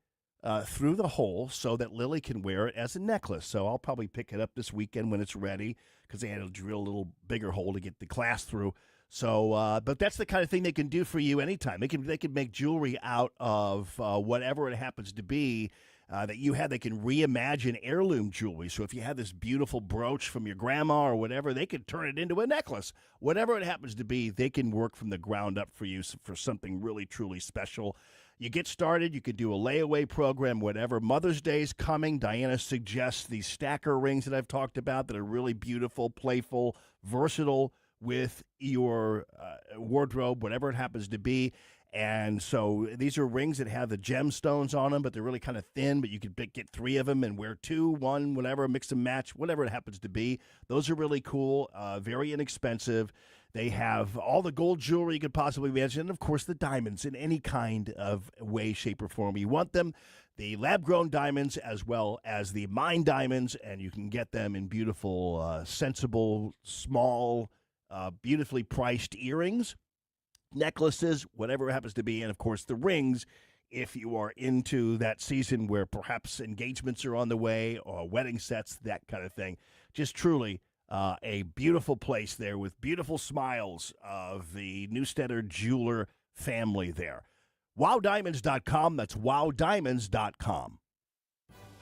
through the hole so that Lily can wear it as a necklace. So I'll probably pick it up this weekend when it's ready because they had to drill a little bigger hole to get the clasp through. So, but that's the kind of thing they can do for you anytime. They can make jewelry out of whatever it happens to be. that you have. They can reimagine heirloom jewelry. So if you have this beautiful brooch from your grandma or whatever, they could turn it into a necklace. Whatever it happens to be, they can work from the ground up for you for something really, truly special. You get started, you could do a layaway program, whatever. Mother's Day's coming. Diana suggests these stacker rings that I've talked about that are really beautiful, playful, versatile with your wardrobe, whatever it happens to be. And so these are rings that have the gemstones on them, but they're really kind of thin, but you could get 3 of them and wear 2, 1, whatever, mix and match, whatever it happens to be. Those are really cool, very inexpensive. They have all the gold jewelry you could possibly imagine, and, of course, the diamonds in any kind of way, shape, or form you want them. The lab-grown diamonds as well as the mine diamonds, and you can get them in beautiful, sensible, small, beautifully priced earrings, necklaces, whatever it happens to be, and, of course, the rings if you are into that season where perhaps engagements are on the way or wedding sets, that kind of thing. Just truly a beautiful place there with beautiful smiles of the Newstetter jeweler family there. WowDiamonds.com. That's WowDiamonds.com.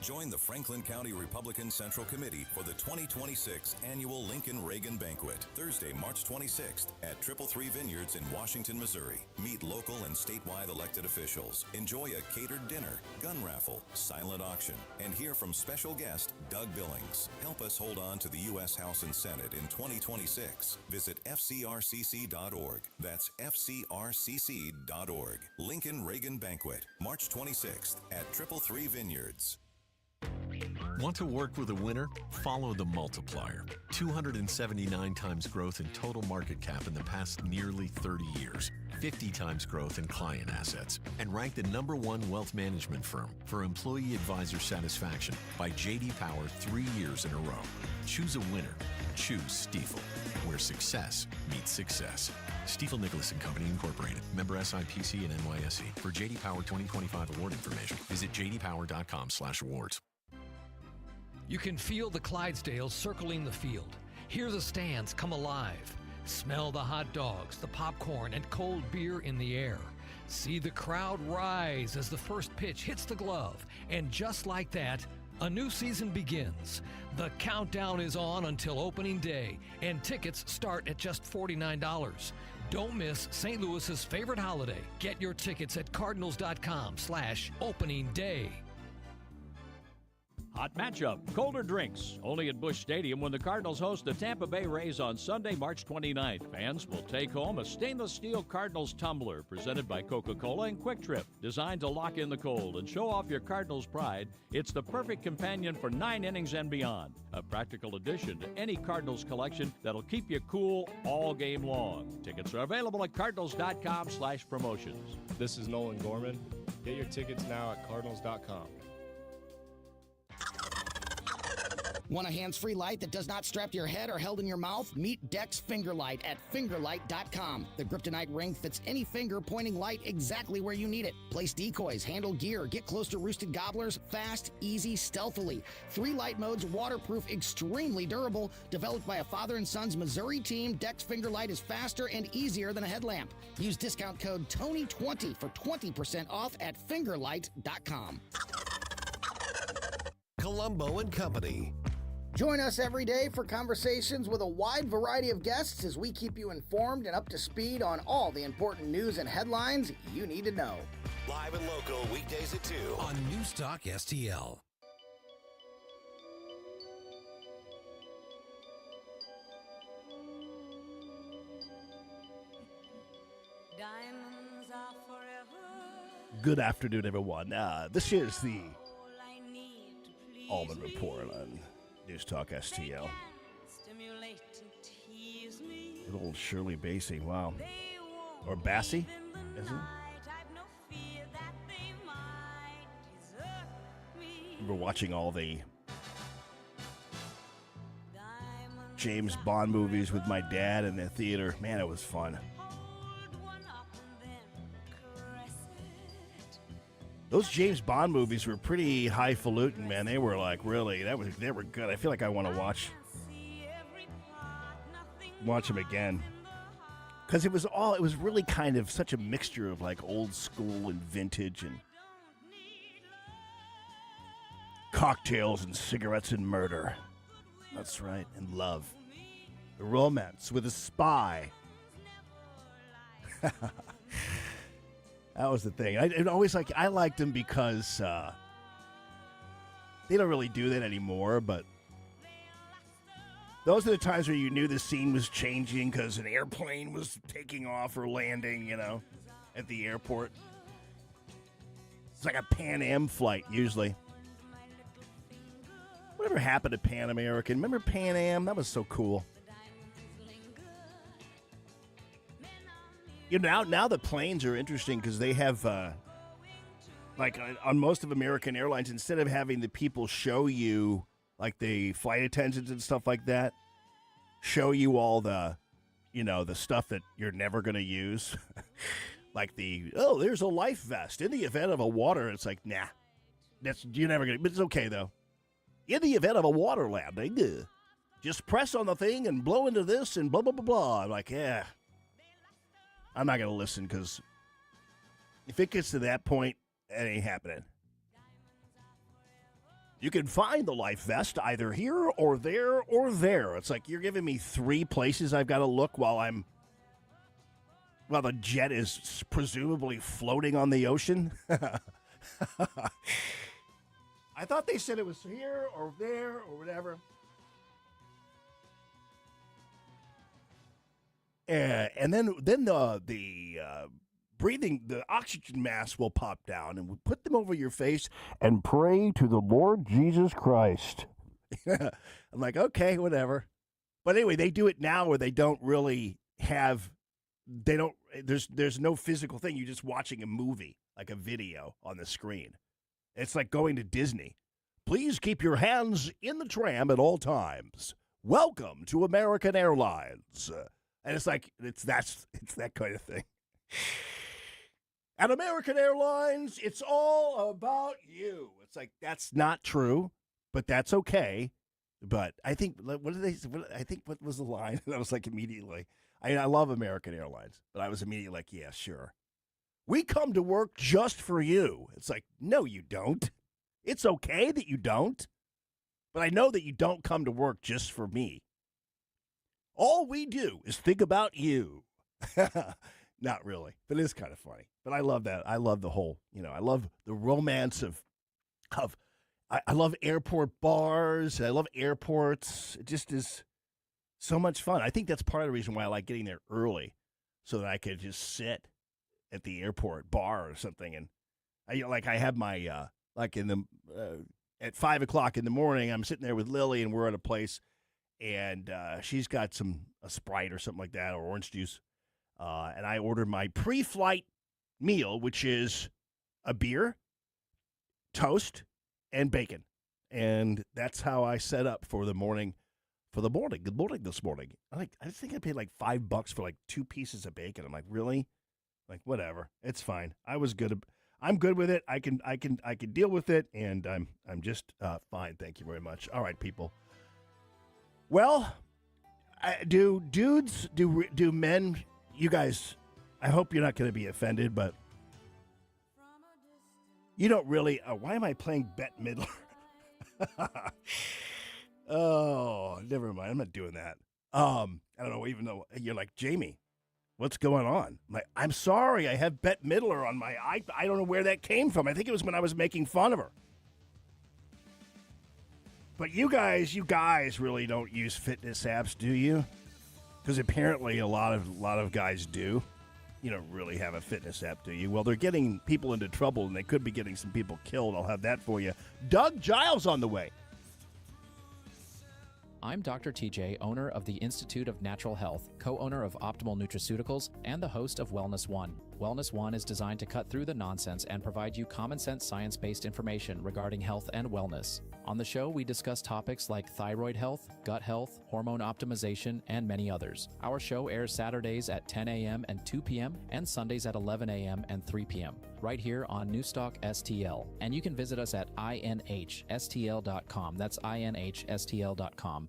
Join the Franklin County Republican Central Committee for the 2026 Annual Lincoln Reagan Banquet, Thursday, March 26th at 333 Vineyards in Washington, Missouri. Meet local and statewide elected officials, enjoy a catered dinner, gun raffle, silent auction, and hear from special guest Doug Billings. Help us hold on to the U.S. House and Senate in 2026. Visit fcrcc.org. That's fcrcc.org. Lincoln Reagan Banquet, March 26th at 333 Vineyards. Want to work with a winner? Follow the multiplier. 279 times growth in total market cap in the past nearly 30 years. 50 times growth in client assets. And ranked the #1 wealth management firm for employee advisor satisfaction by J.D. Power 3 years in a row. Choose a winner. Choose Stifel, where success meets success. Stifel Nicholas and Company Incorporated. Member SIPC and NYSE. For J.D. Power 2025 award information, visit jdpower.com/awards. You can feel the Clydesdales circling the field. Hear the stands come alive. Smell the hot dogs, the popcorn, and cold beer in the air. See the crowd rise as the first pitch hits the glove. And just like that, a new season begins. The countdown is on until opening day, and tickets start at just $49. Don't miss St. Louis's favorite holiday. Get your tickets at cardinals.com/opening day. Hot matchup, colder drinks, only at Busch Stadium when the Cardinals host the Tampa Bay Rays on Sunday, March 29th. Fans will take home a stainless steel Cardinals tumbler presented by Coca-Cola and Quick Trip. Designed to lock in the cold and show off your Cardinals pride, it's the perfect companion for 9 innings and beyond. A practical addition to any Cardinals collection that'll keep you cool all game long. Tickets are available at cardinals.com/promotions. This is Nolan Gorman. Get your tickets now at cardinals.com. Want a hands-free light that does not strap to your head or held in your mouth? Meet Dex Fingerlight at fingerlight.com. The Kryptonite ring fits any finger, pointing light exactly where you need it. Place decoys, handle gear, get close to roosted gobblers, fast, easy, stealthily. 3 light modes, waterproof, extremely durable. Developed by a father and son's Missouri team, Dex Fingerlight is faster and easier than a headlamp. Use discount code TONY20 for 20% off at fingerlight.com. Columbo and Company. Join us every day for conversations with a wide variety of guests as we keep you informed and up to speed on all the important news and headlines you need to know. Live and local weekdays at 2 on Newstalk STL. Diamonds are forever. Good afternoon, everyone. This is the Allman Report on Newstalk STL. Good old Shirley Bassey, wow. Or Bassey, isn't it? Remember watching all the James Bond movies with my dad in the theater. Man, it was fun. Those James Bond movies were pretty highfalutin, man. They were like really, they were good. I feel like I want to watch them again. Because it was really kind of such a mixture of like old school and vintage, and cocktails and cigarettes and murder. That's right, and love. The romance with a spy. That was the thing. I liked them because they don't really do that anymore, but those are the times where you knew the scene was changing because an airplane was taking off or landing, at the airport. It's like a Pan Am flight, usually. Whatever happened to Pan American? Remember Pan Am? That was so cool. Now the planes are interesting because they have, on most of American Airlines, instead of having the people show you, like the flight attendants and stuff like that, show you all the, the stuff that you're never going to use. Like there's a life vest. In the event of a water, it's like, nah, you're never going to, but it's okay though. In the event of a water landing, just press on the thing and blow into this and blah, blah, blah, blah. I'm like, yeah. I'm not going to listen because if it gets to that point, it ain't happening. You can find the life vest either here or there or there. It's like you're giving me 3 places I've got to look while the jet is presumably floating on the ocean. I thought they said it was here or there or whatever. And then the breathing, the oxygen mask will pop down, and we put them over your face and pray to the Lord Jesus Christ. I'm like, okay, whatever. But anyway, they do it now where they don't really have, there's no physical thing. You're just watching a movie, like a video on the screen. It's like going to Disney. Please keep your hands in the tram at all times. Welcome to American Airlines. And it's like, it's that kind of thing. At American Airlines, it's all about you. It's like, that's not true, but that's okay. But I think, what was the line? And I was like, immediately, I love American Airlines, but I was immediately like, yeah, sure. We come to work just for you. It's like, no, you don't. It's okay that you don't. But I know that you don't come to work just for me. All we do is think about you. Not really, but it is kind of funny. But I love that. I love the whole, I love the romance of I love airport bars. I love airports. It just is so much fun. I think that's part of the reason why I like getting there early, so that I could just sit at the airport bar or something. And I have my, at 5 o'clock in the morning, I'm sitting there with Lily and we're at a place and she's got a Sprite or something like that, or orange juice. And I ordered my pre-flight meal, which is a beer, toast, and bacon. And that's how I set up for the morning. Good morning this morning. I think I paid like $5 for like 2 pieces of bacon. I'm like, really? Like, whatever. It's fine. I'm good with it. I can deal with it, and I'm just fine. Thank you very much. All right, people. Well, do men, you guys, I hope you're not going to be offended, but you don't really, why am I playing Bette Midler? Oh, never mind. I'm not doing that. I don't know, even though you're like, Jamie, what's going on? I'm sorry, I have Bette Midler on my, I don't know where that came from. I think it was when I was making fun of her. But you guys really don't use fitness apps, do you? Because apparently a lot of guys do. You don't really have a fitness app, do you? Well, they're getting people into trouble, and they could be getting some people killed. I'll have that for you. Doug Giles on the way. I'm Dr. TJ, owner of the Institute of Natural Health, co-owner of Optimal Nutraceuticals, and the host of Wellness One. Wellness One is designed to cut through the nonsense and provide you common-sense science-based information regarding health and wellness. On the show, we discuss topics like thyroid health, gut health, hormone optimization, and many others. Our show airs Saturdays at 10 a.m. and 2 p.m. and Sundays at 11 a.m. and 3 p.m. right here on Newstalk STL. And you can visit us at inhstl.com. That's inhstl.com.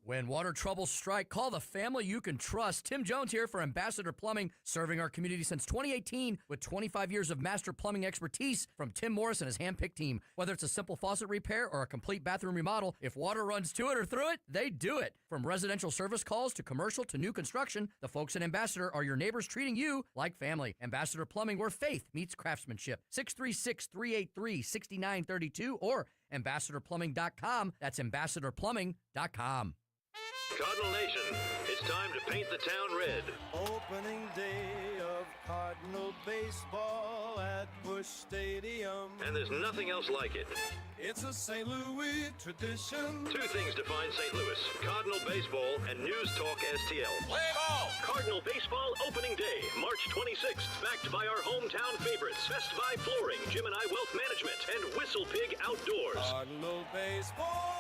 When water troubles strike, call the family you can trust. Tim Jones here for Ambassador Plumbing, serving our community since 2018 with 25 years of master plumbing expertise from Tim Morris and his hand-picked team. Whether it's a simple faucet repair or a complete bathroom remodel, if water runs to it or through it, they do it. From residential service calls to commercial to new construction, the folks at Ambassador are your neighbors treating you like family. Ambassador Plumbing, where faith meets craftsmanship. 636-383-6932 or ambassadorplumbing.com. That's ambassadorplumbing.com. Cardinal Nation, it's time to paint the town red. Opening day of Cardinal baseball at Busch Stadium. And there's nothing else like it. It's a St. Louis tradition. Two things define St. Louis: Cardinal baseball and News Talk STL. Play ball! Cardinal baseball opening day, March 26th, backed by our hometown favorites, Best Buy Flooring, Jim and I Wealth Management, and Whistle Pig Outdoors. Cardinal baseball!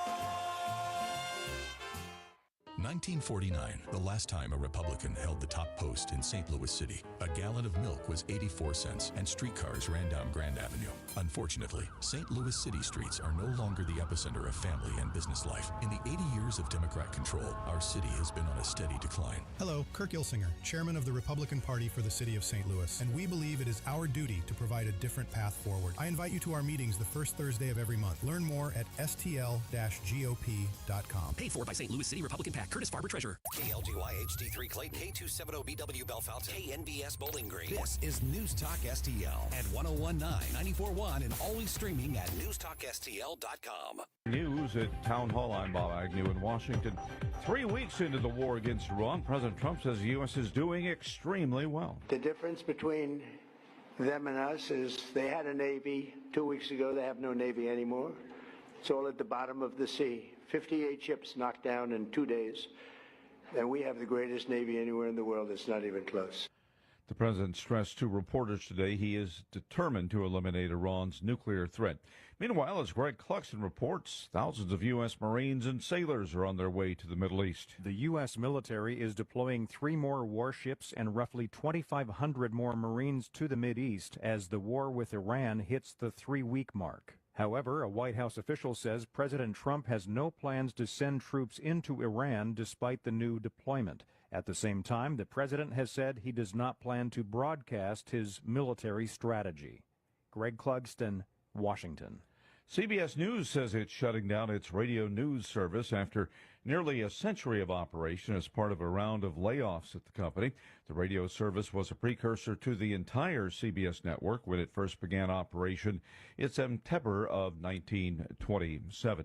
1949, the last time a Republican held the top post in St. Louis City. A gallon of milk was 84 cents, and streetcars ran down Grand Avenue. Unfortunately, St. Louis City streets are no longer the epicenter of family and business life. In the 80 years of Democrat control, our city has been on a steady decline. Hello, Kirk Ilsinger, chairman of the Republican Party for the city of St. Louis, and we believe it is our duty to provide a different path forward. I invite you to our meetings the first Thursday of every month. Learn more at stl-gop.com. Paid for by St. Louis City Republican PAC. Curtis Farber, Treasurer. KLGY HD3 Clayton, K270BW Bellefontaine, KNBS Bowling Green. This is News Talk STL at 1019, 94.1, and always streaming at newstalkstl.com. News at Town Hall. I'm Bob Agnew in Washington. 3 weeks into the war against Iran, President Trump says the U.S. is doing extremely well. The difference between them and us is they had a Navy 2 weeks ago. They have no Navy anymore. It's all at the bottom of the sea. 58 ships knocked down in 2 days. And we have the greatest Navy anywhere in the world. It's not even close. The president stressed to reporters today he is determined to eliminate Iran's nuclear threat. Meanwhile, as Greg Cluxton reports, thousands of U.S. Marines and sailors are on their way to the Middle East. The U.S. military is deploying 3 more warships and roughly 2,500 more Marines to the Mideast as the war with Iran hits the 3-week mark. However, a White House official says President Trump has no plans to send troops into Iran despite the new deployment. At the same time, the president has said he does not plan to broadcast his military strategy. Greg Clugston, Washington. CBS News says it's shutting down its radio news service after nearly a century of operation as part of a round of layoffs at the company. The radio service was a precursor to the entire CBS network when it first began operation in September of 1927.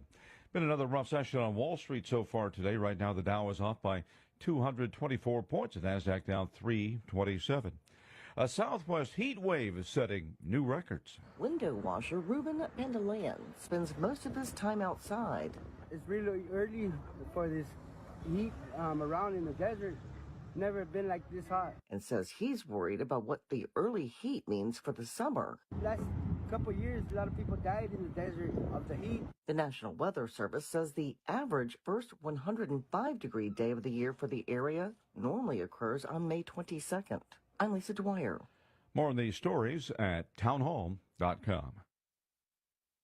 Been another rough session on Wall Street so far today. Right now, the Dow is off by 224 points. The Nasdaq down 327. A southwest heat wave is setting new records. Window washer Ruben Pandalayan spends most of his time outside. It's really early for this heat around in the desert. Never been like this hot. And says he's worried about what the early heat means for the summer. Last couple of years, a lot of people died in the desert of the heat. The National Weather Service says the average first 105-degree day of the year for the area normally occurs on May 22nd. I'm Lisa Dwyer. More on these stories at townhall.com.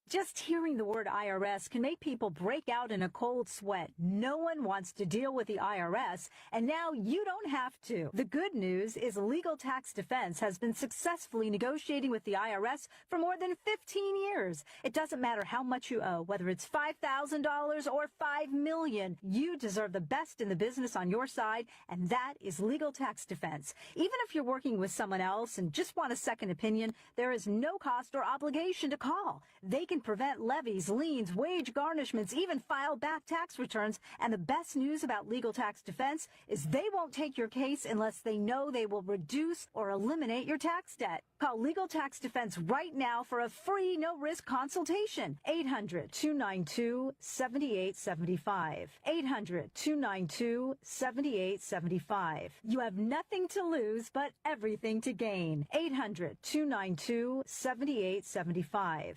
Just hearing the word IRS can make people break out in a cold sweat. No one wants to deal with the IRS, and now you don't have to. The good news is Legal Tax Defense has been successfully negotiating with the IRS for more than 15 years. It doesn't matter how much you owe, whether it's $5,000 or $5 million. You deserve the best in the business on your side, and that is Legal Tax Defense. Even if you're working with someone else and just want a second opinion, there is no cost or obligation to call. They can prevent levies, liens, wage garnishments, even file back tax returns. And the best news about Legal Tax Defense is they won't take your case unless they know they will reduce or eliminate your tax debt. Call Legal Tax Defense right now for a free, no-risk consultation. 800-292-7875. 800-292-7875. You have nothing to lose but everything to gain. 800-292-7875.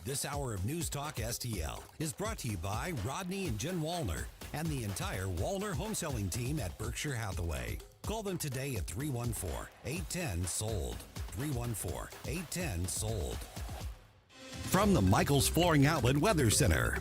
This hour of News Talk STL is brought to you by Rodney and Jen Wallner and the entire Wallner home selling team at Berkshire Hathaway. Call them today at 314-810-SOLD. 314-810-SOLD. From the Michaels Flooring Outlet Weather Center.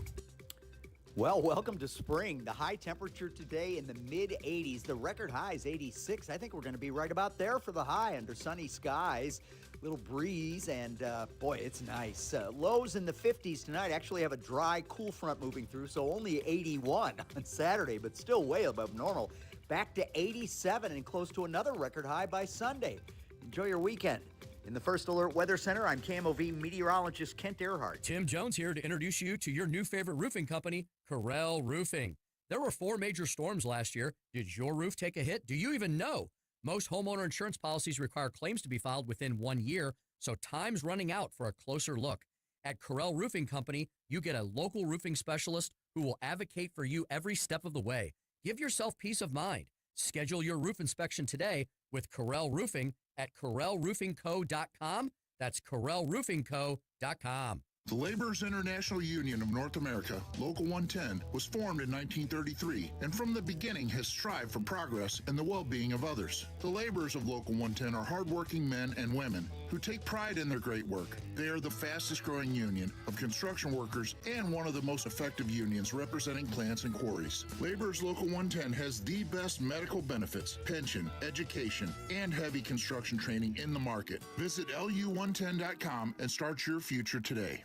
Well, welcome to spring. The high temperature today in the mid-80s. The record high is 86. I think we're going to be right about there for the high under sunny skies. Little breeze, and boy, it's nice. Lows in the 50s tonight. Actually have a dry, cool front moving through, so only 81 on Saturday, but still way above normal. Back to 87 and close to another record high by Sunday. Enjoy your weekend. In the First Alert Weather Center, I'm KMOV meteorologist Kent Earhart. Tim Jones here to introduce you to your new favorite roofing company, Corel Roofing. There were 4 major storms last year. Did your roof take a hit? Do you even know? Most homeowner insurance policies require claims to be filed within 1 year, so time's running out for a closer look. At Corel Roofing Company, you get a local roofing specialist who will advocate for you every step of the way. Give yourself peace of mind. Schedule your roof inspection today with Corel Roofing at CorelRoofingCo.com. That's CorelRoofingCo.com. The Laborers International Union of North America, Local 110, was formed in 1933 and from the beginning has strived for progress and the well-being of others. The laborers of Local 110 are hardworking men and women who take pride in their great work. They are the fastest growing union of construction workers and one of the most effective unions representing plants and quarries. Laborers Local 110 has the best medical benefits, pension, education, and heavy construction training in the market. Visit lu110.com and start your future today.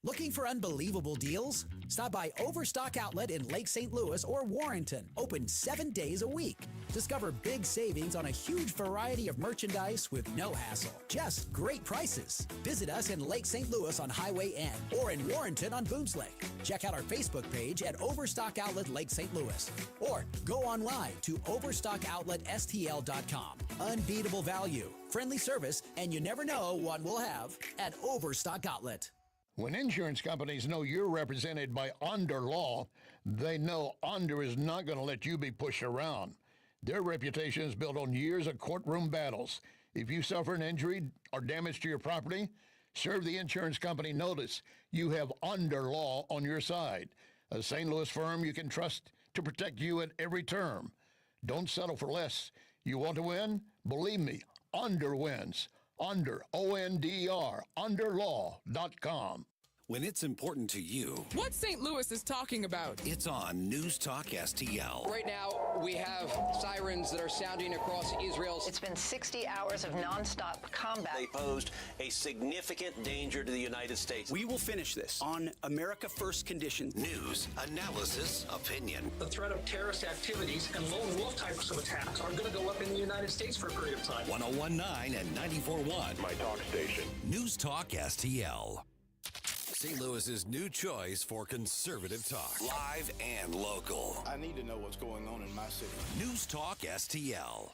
Looking for unbelievable deals? Stop by Overstock Outlet in Lake St. Louis or Warrenton. Open 7 days a week. Discover big savings on a huge variety of merchandise with no hassle. Just great prices. Visit us in Lake St. Louis on Highway N or in Warrenton on Boones Lake. Check out our Facebook page at Overstock Outlet Lake St. Louis or go online to overstockoutletstl.com. Unbeatable value, friendly service, and you never know what we'll have at Overstock Outlet. When insurance companies know you're represented by Under Law, they know Under is not going to let you be pushed around. Their reputation is built on years of courtroom battles. If you suffer an injury or damage to your property, serve the insurance company notice you have Under Law on your side. A St. Louis firm you can trust to protect you at every term. Don't settle for less. You want to win? Believe me, Under wins. Under, O-N-D-R, underlaw.com. When it's important to you, what St. Louis is talking about. It's on News Talk STL. Right now, we have sirens that are sounding across Israel. It's been 60 hours of nonstop combat. They posed a significant danger to the United States. We will finish this on America First conditions. News, analysis, opinion. The threat of terrorist activities and lone wolf types of attacks are going to go up in the United States for a period of time. 101.9 and 94.1. My talk station. News Talk STL. St. Louis's new choice for conservative talk. Live and local. I need to know what's going on in my city. News Talk STL.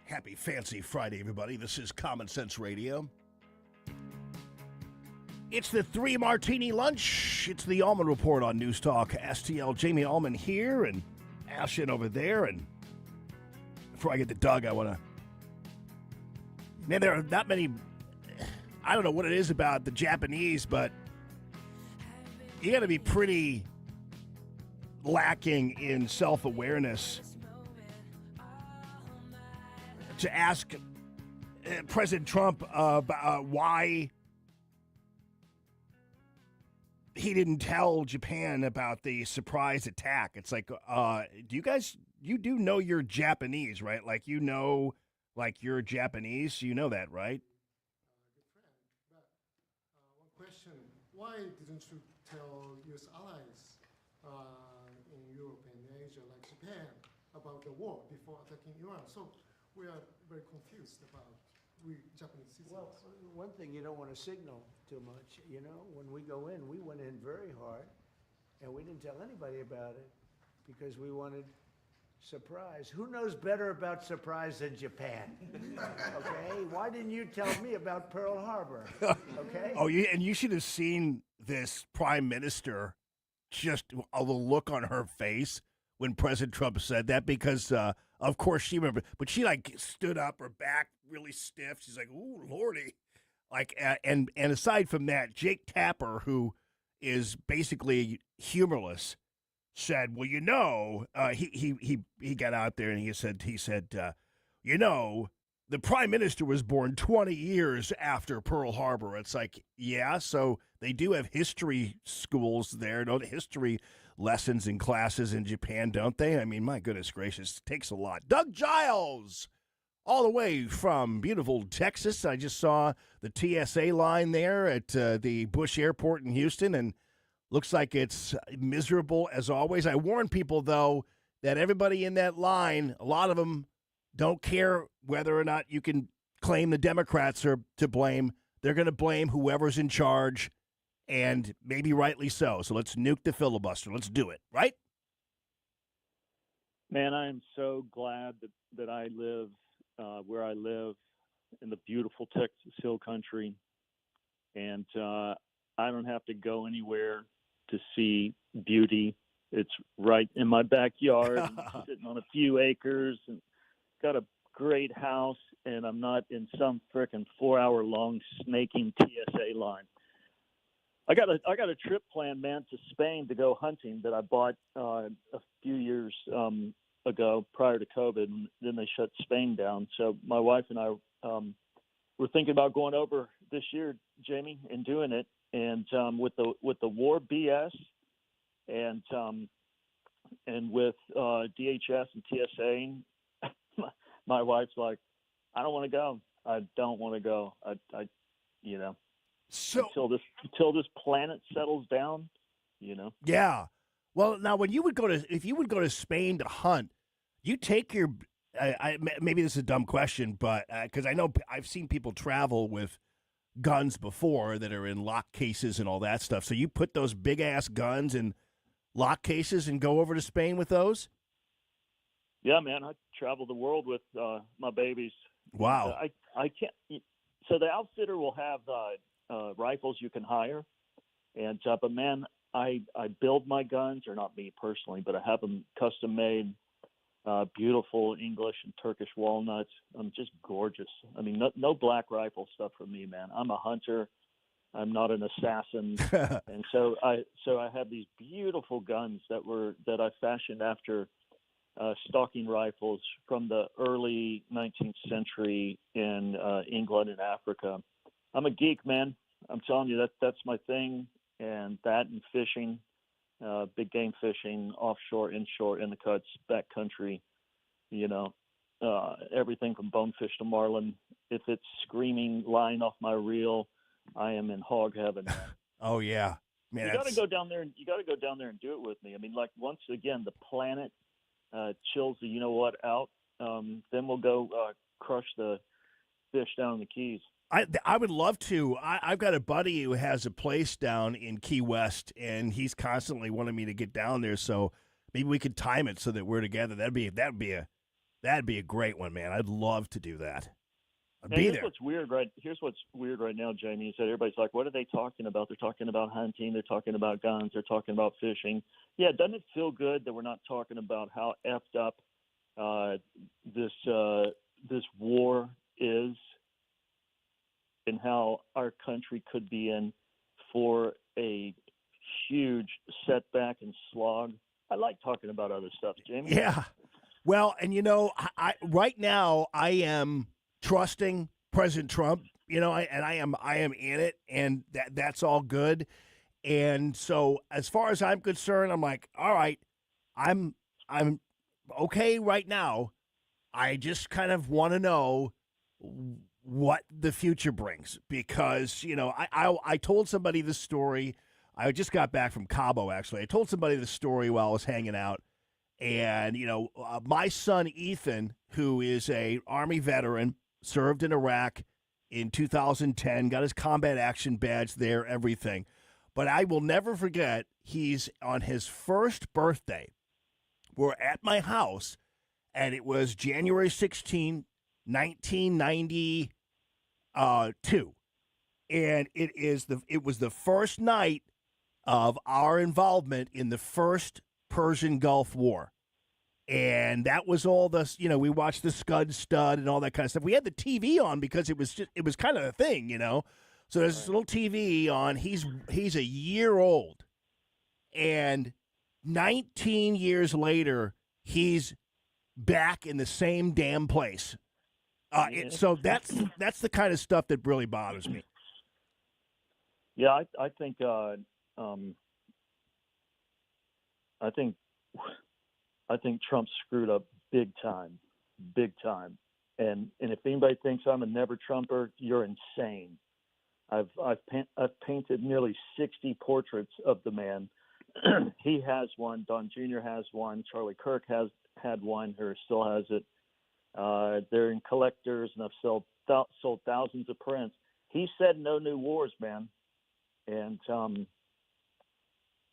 Happy Fancy Friday, everybody. This is Common Sense Radio. It's the 3 Martini Lunch. It's the Allman Report on News Talk STL. Jamie Allman here and Ashen over there. And before I get to Doug, I want to... Man, there are not many... I don't know what it is about the Japanese, but you got to be pretty lacking in self-awareness to ask President Trump about why he didn't tell Japan about the surprise attack. It's like, you do know you're Japanese, right? Like, you know, like you're Japanese. You know that, right? Good friend. But one question, why didn't you tell U.S. allies in Europe and Asia, like Japan, about the war before attacking Iran? So we are very confused about we Japanese citizens. Well, one thing you don't want to signal too much, you know, when we go in, we went in very hard, and we didn't tell anybody about it because we wanted surprise. Who knows better about surprise than Japan? Okay? Why didn't you tell me about Pearl Harbor? Okay? Oh, you should have seen this prime minister, just the look on her face when President Trump said that, because of course she remembered, but she like stood up, her back really stiff. She's like, "Ooh, Lordy!" Like, and aside from that, Jake Tapper, who is basically humorless, said, well, he got out there and he said, the prime minister was born 20 years after Pearl Harbor. It's like, yeah, so they do have history schools there, history lessons and classes in Japan, don't they? I mean, my goodness gracious, it takes a lot. Doug Giles, all the way from beautiful Texas. I just saw the TSA line there at the Bush Airport in Houston, and looks like it's miserable as always. I warn people, though, that everybody in that line, a lot of them don't care whether or not you can claim the Democrats are to blame. They're going to blame whoever's in charge, and maybe rightly so. So let's nuke the filibuster. Let's do it, right? Man, I am so glad that I live where I live in the beautiful Texas Hill Country, and I don't have to go anywhere to see beauty. It's right in my backyard, sitting on a few acres, and got a great house, and I'm not in some frickin' 4-hour-long snaking TSA line. I got a trip planned, man, to Spain to go hunting that I bought a few years ago prior to COVID, and then they shut Spain down. So my wife and I were thinking about going over this year, Jamie, and doing it. And with the war BS and with DHS and TSA. My wife's like, I don't want to go. I don't want to go. I so until this planet settles down, Yeah. Well, now if you would go to Spain to hunt, you take your. Maybe this is a dumb question, but because I know I've seen people travel with guns before that are in lock cases and all that stuff. So you put those big ass guns in lock cases and go over to Spain with those. Yeah, man, I travel the world with my babies. Wow. I can't. So the outfitter will have rifles you can hire, and but man, I build my guns, or not me personally, but I have them custom made, beautiful English and Turkish walnuts. Just gorgeous. I mean, no black rifle stuff for me, man. I'm a hunter. I'm not an assassin, and so I have these beautiful guns that I fashioned after stalking rifles from the early 19th century in England and Africa. I'm a geek, man. I'm telling you, that's my thing, and fishing, big game fishing, offshore, inshore, in the cuts, backcountry, everything from bonefish to marlin. If it's screaming, lying off my reel, I am in hog heaven. Oh yeah, man. You got to go down there and do it with me. I mean, like, once again, the planet chills the out. Then we'll go crush the fish down in the Keys. I would love to. I've got a buddy who has a place down in Key West, and he's constantly wanting me to get down there. So maybe we could time it so that we're together. That'd be a great one, man. I'd love to do that. Here's what's weird right now, Jamie, is that everybody's like, what are they talking about? They're talking about hunting. They're talking about guns. They're talking about fishing. Yeah, doesn't it feel good that we're not talking about how effed up this war is, and how our country could be in for a huge setback and slog? I like talking about other stuff, Jamie. Yeah. Well, and I right now I am trusting President Trump, I am in it, and that's all good. And so as far as I'm concerned, I'm like, all right, I'm okay right now. I just kind of want to know what the future brings, because, I told somebody this story. I just got back from Cabo, actually. I told somebody the story while I was hanging out. And, my son, Ethan, who is a Army veteran, served in Iraq in 2010, got his combat action badge there, everything. But I will never forget, he's on his first birthday. We're at my house, and it was January 16, 1992. And it was the first night of our involvement in the first Persian Gulf War. And that was all we watched the Scud Stud and all that kind of stuff. We had the TV on because it was kind of a thing, So there's this little TV on. He's a year old. And 19 years later, he's back in the same damn place. So that's the kind of stuff that really bothers me. Yeah, I think Trump screwed up big time. And if anybody thinks I'm a never Trumper, you're insane. I've painted nearly 60 portraits of the man. He has one. Don Jr. has one. Charlie Kirk has had one, or still has it. They're in collectors, and I've sold thousands of prints. He said no new wars, man, and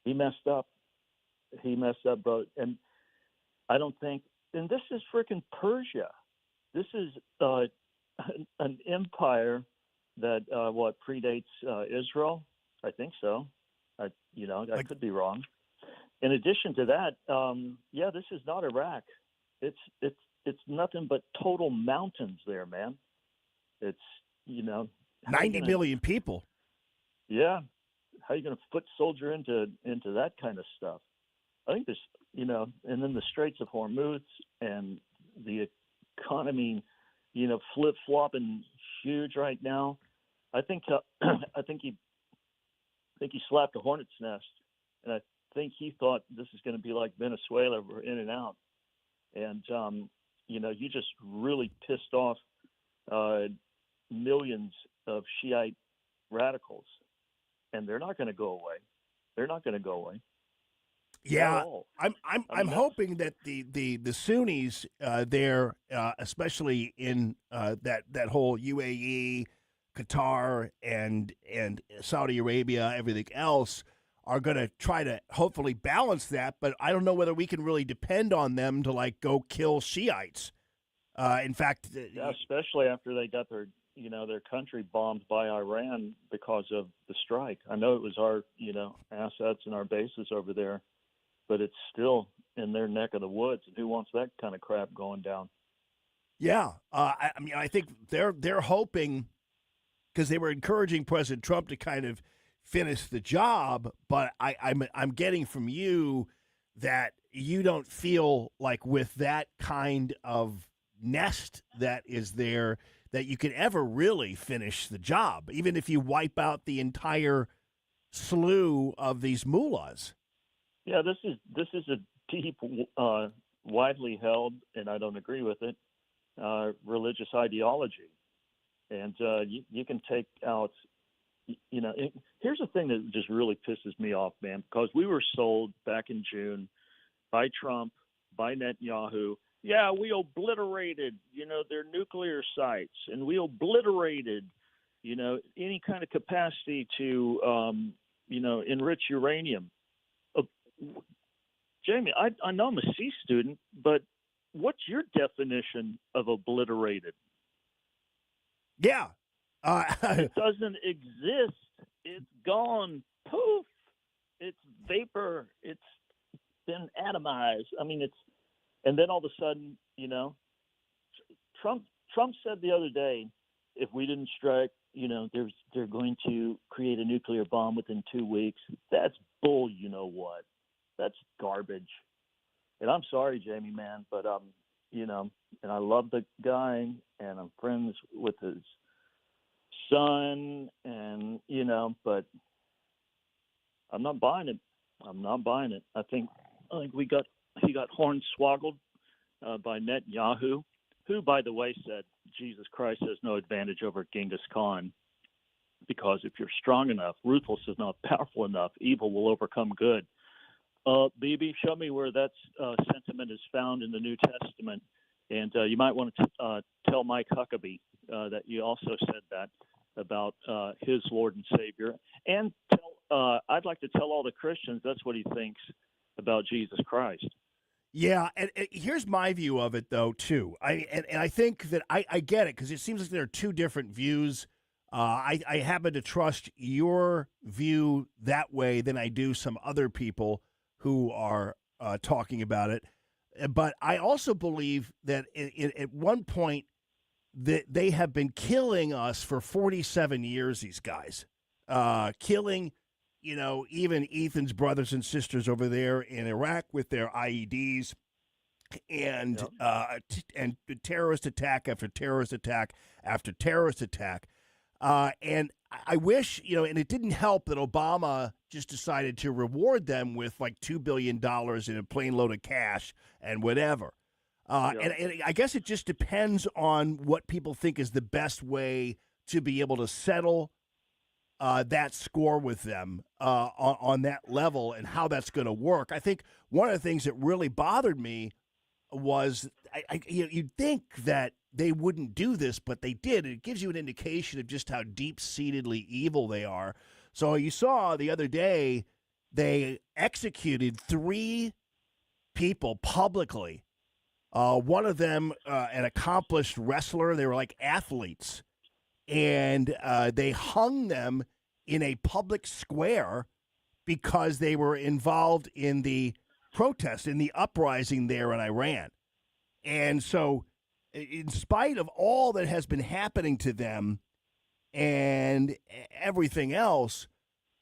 he messed up. He messed up, bro. And I don't think. And this is freaking Persia. This is an empire that predates Israel. I think so. I could be wrong. In addition to that, this is not Iraq. It's nothing but total mountains there, man. It's 90 million people. Yeah, how are you going to foot soldier into that kind of stuff? I think there's and then the Straits of Hormuz and the economy, flip flopping huge right now. I think he slapped a hornet's nest, and I think he thought this is going to be like Venezuela, we're in and out, and you just really pissed off millions of Shiite radicals, and they're not going to go away. Yeah, I'm hoping that the Sunnis there, especially in that whole UAE, Qatar, and Saudi Arabia, everything else, are going to try to hopefully balance that. But I don't know whether we can really depend on them to go kill Shiites. In fact, especially after they got their country bombed by Iran because of the strike. I know it was our assets and our bases over there, but it's still in their neck of the woods. And who wants that kind of crap going down? Yeah, I think they're hoping, because they were encouraging President Trump to kind of finish the job, but I'm getting from you that you don't feel like with that kind of nest that is there that you can ever really finish the job, even if you wipe out the entire slew of these mullahs. Yeah, this is a deep, widely held, and I don't agree with it, religious ideology. And you can take out, here's the thing that just really pisses me off, man, because we were sold back in June by Trump, by Netanyahu. Yeah, we obliterated, their nuclear sites, and we obliterated, any kind of capacity to, enrich uranium. Jamie, I know I'm a C student, but what's your definition of obliterated? Yeah. It doesn't exist. It's gone. Poof. It's vapor. It's been atomized. I mean, and then all of a sudden, Trump said the other day, if we didn't strike, they're going to create a nuclear bomb within 2 weeks. That's bull, what? That's garbage. And I'm sorry, Jamie, man, but and I love the guy, and I'm friends with his son, and but I'm not buying it. I think he got hornswoggled by Netanyahu, who, by the way, said Jesus Christ has no advantage over Genghis Khan, because if you're strong enough, ruthless enough, powerful enough, evil will overcome good. BB, show me where that sentiment is found in the New Testament. And you might want to tell Mike Huckabee that you also said that about his Lord and Savior. And I'd like to tell all the Christians that's what he thinks about Jesus Christ. Yeah, and here's my view of it, though, too. I think that I get it, because it seems like there are two different views. I happen to trust your view that way than I do some other people who are talking about it. But I also believe that at one point that they have been killing us for 47 years, these guys. Killing even Ethan's brothers and sisters over there in Iraq with their IEDs and and terrorist attack after terrorist attack after terrorist attack. And I wish, and it didn't help that Obama just decided to reward them with like $2 billion in a plane load of cash and whatever. And I guess it just depends on what people think is the best way to be able to settle that score with them on that level and how that's going to work. I think one of the things that really bothered me was you'd think that they wouldn't do this, but they did. It gives you an indication of just how deep-seatedly evil they are. So you saw the other day they executed 3 people publicly. One of them, an accomplished wrestler. They were like athletes. And they hung them in a public square because they were involved in the protest, in the uprising there in Iran. And so in spite of all that has been happening to them and everything else,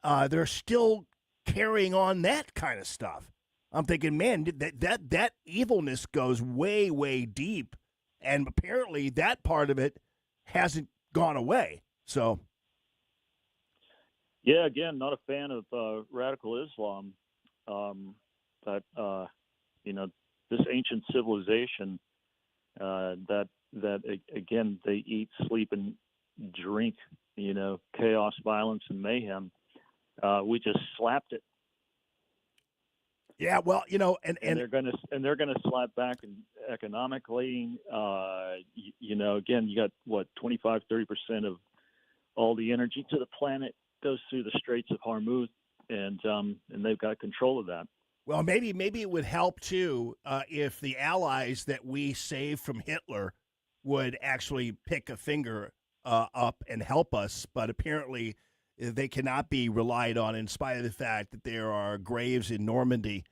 they're still carrying on that kind of stuff. I'm thinking, man, that evilness goes way, way deep, and apparently that part of it hasn't gone away. So, yeah, again, not a fan of radical Islam, but this ancient civilization that again they eat, sleep, and drink, chaos, violence, and mayhem. We just slapped it. Yeah, well, and they're gonna slap back economically. Again, you got what 25-30% of all the energy to the planet goes through the Straits of Hormuz, and they've got control of that. Well, maybe it would help too if the allies that we saved from Hitler would actually pick a finger up and help us. But apparently, they cannot be relied on, in spite of the fact that there are graves in Normandy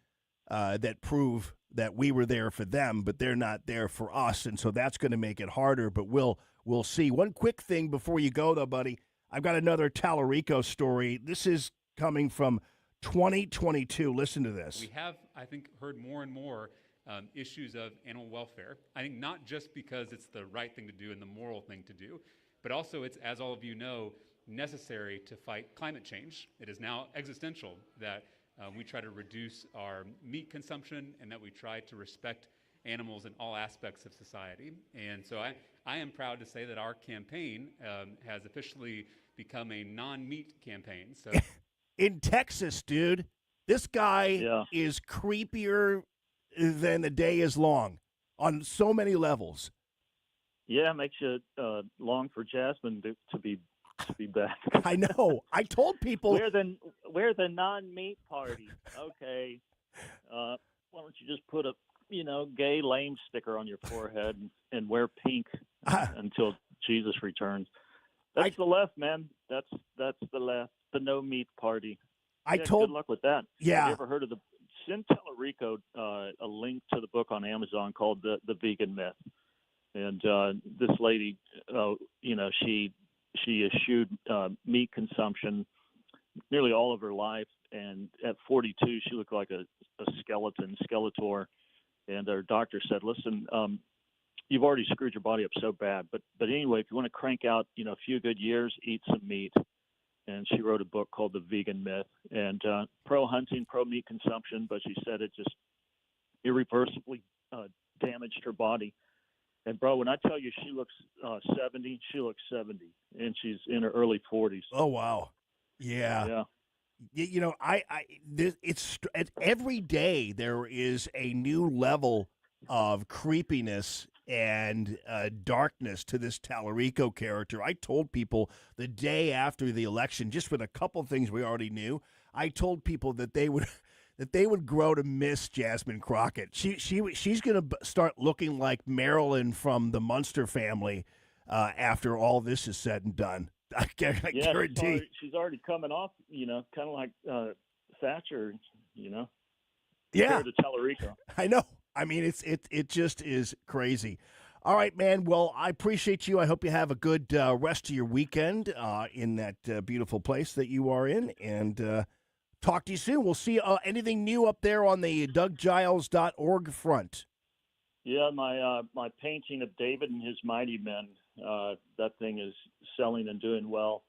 that prove that we were there for them, but they're not there for us, and so that's going to make it harder. But we'll see. One quick thing before you go, though, buddy. I've got another Tallarico story. This is coming from 2022. Listen to this. We have, I think, heard more and more issues of animal welfare. I think not just because it's the right thing to do and the moral thing to do, but also it's, as all of you know, necessary to fight climate change. It is now existential that we try to reduce our meat consumption and that we try to respect animals in all aspects of society. And so I am proud to say that our campaign has officially become a non-meat campaign. So in Texas, dude, this guy is creepier than the day is long on so many levels. Yeah, it makes you long for Jasmine to be back. I know. I told people we're the non-meat party. Okay, why don't you just put a gay lame sticker on your forehead and wear pink until Jesus returns? That's the left, man. That's the left. The no meat party. Good luck with that. Yeah. Have you ever heard of send Tallarico a link to the book on Amazon called the Vegan Myth? And this lady, she eschewed meat consumption nearly all of her life, and at 42, she looked like a skeletor. And her doctor said, "Listen, you've already screwed your body up so bad, but anyway, if you want to crank out, a few good years, eat some meat." And she wrote a book called The Vegan Myth, and pro hunting, pro meat consumption, but she said it just irreversibly damaged her body. And bro, when I tell you she looks 70, she looks 70, and she's in her early 40s. Oh wow, yeah. It's every day there is a new level of creepiness and darkness to this Tallarico character. I told people the day after the election, just with a couple of things we already knew, I told people that they would grow to miss Jasmine Crockett. She's going to start looking like Marilyn from the Munster family after all this is said and done. I guarantee. She's already coming off, kind of like Thatcher, Yeah. compared to Tallarico. I know. I mean, it just is crazy. All right, man. Well, I appreciate you. I hope you have a good rest of your weekend in that beautiful place that you are in, and talk to you soon. We'll see anything new up there on the DougGiles.org front. Yeah, my painting of David and his mighty men, that thing is selling and doing well.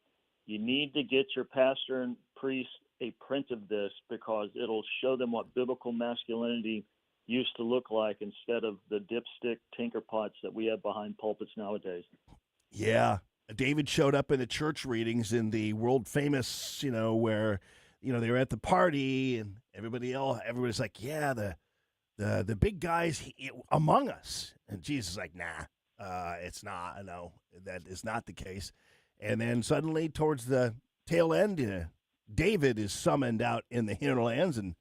You need to get your pastor and priest a print of this because it'll show them what biblical masculinity used to look like instead of the dipstick tinkerpots that we have behind pulpits nowadays. Yeah. David showed up in the church readings in the world famous, where, they were at the party and everybody's like, yeah, the big guys among us. And Jesus is like, nah, it's not. No, that is not the case. And then suddenly towards the tail end, David is summoned out in the hinterlands and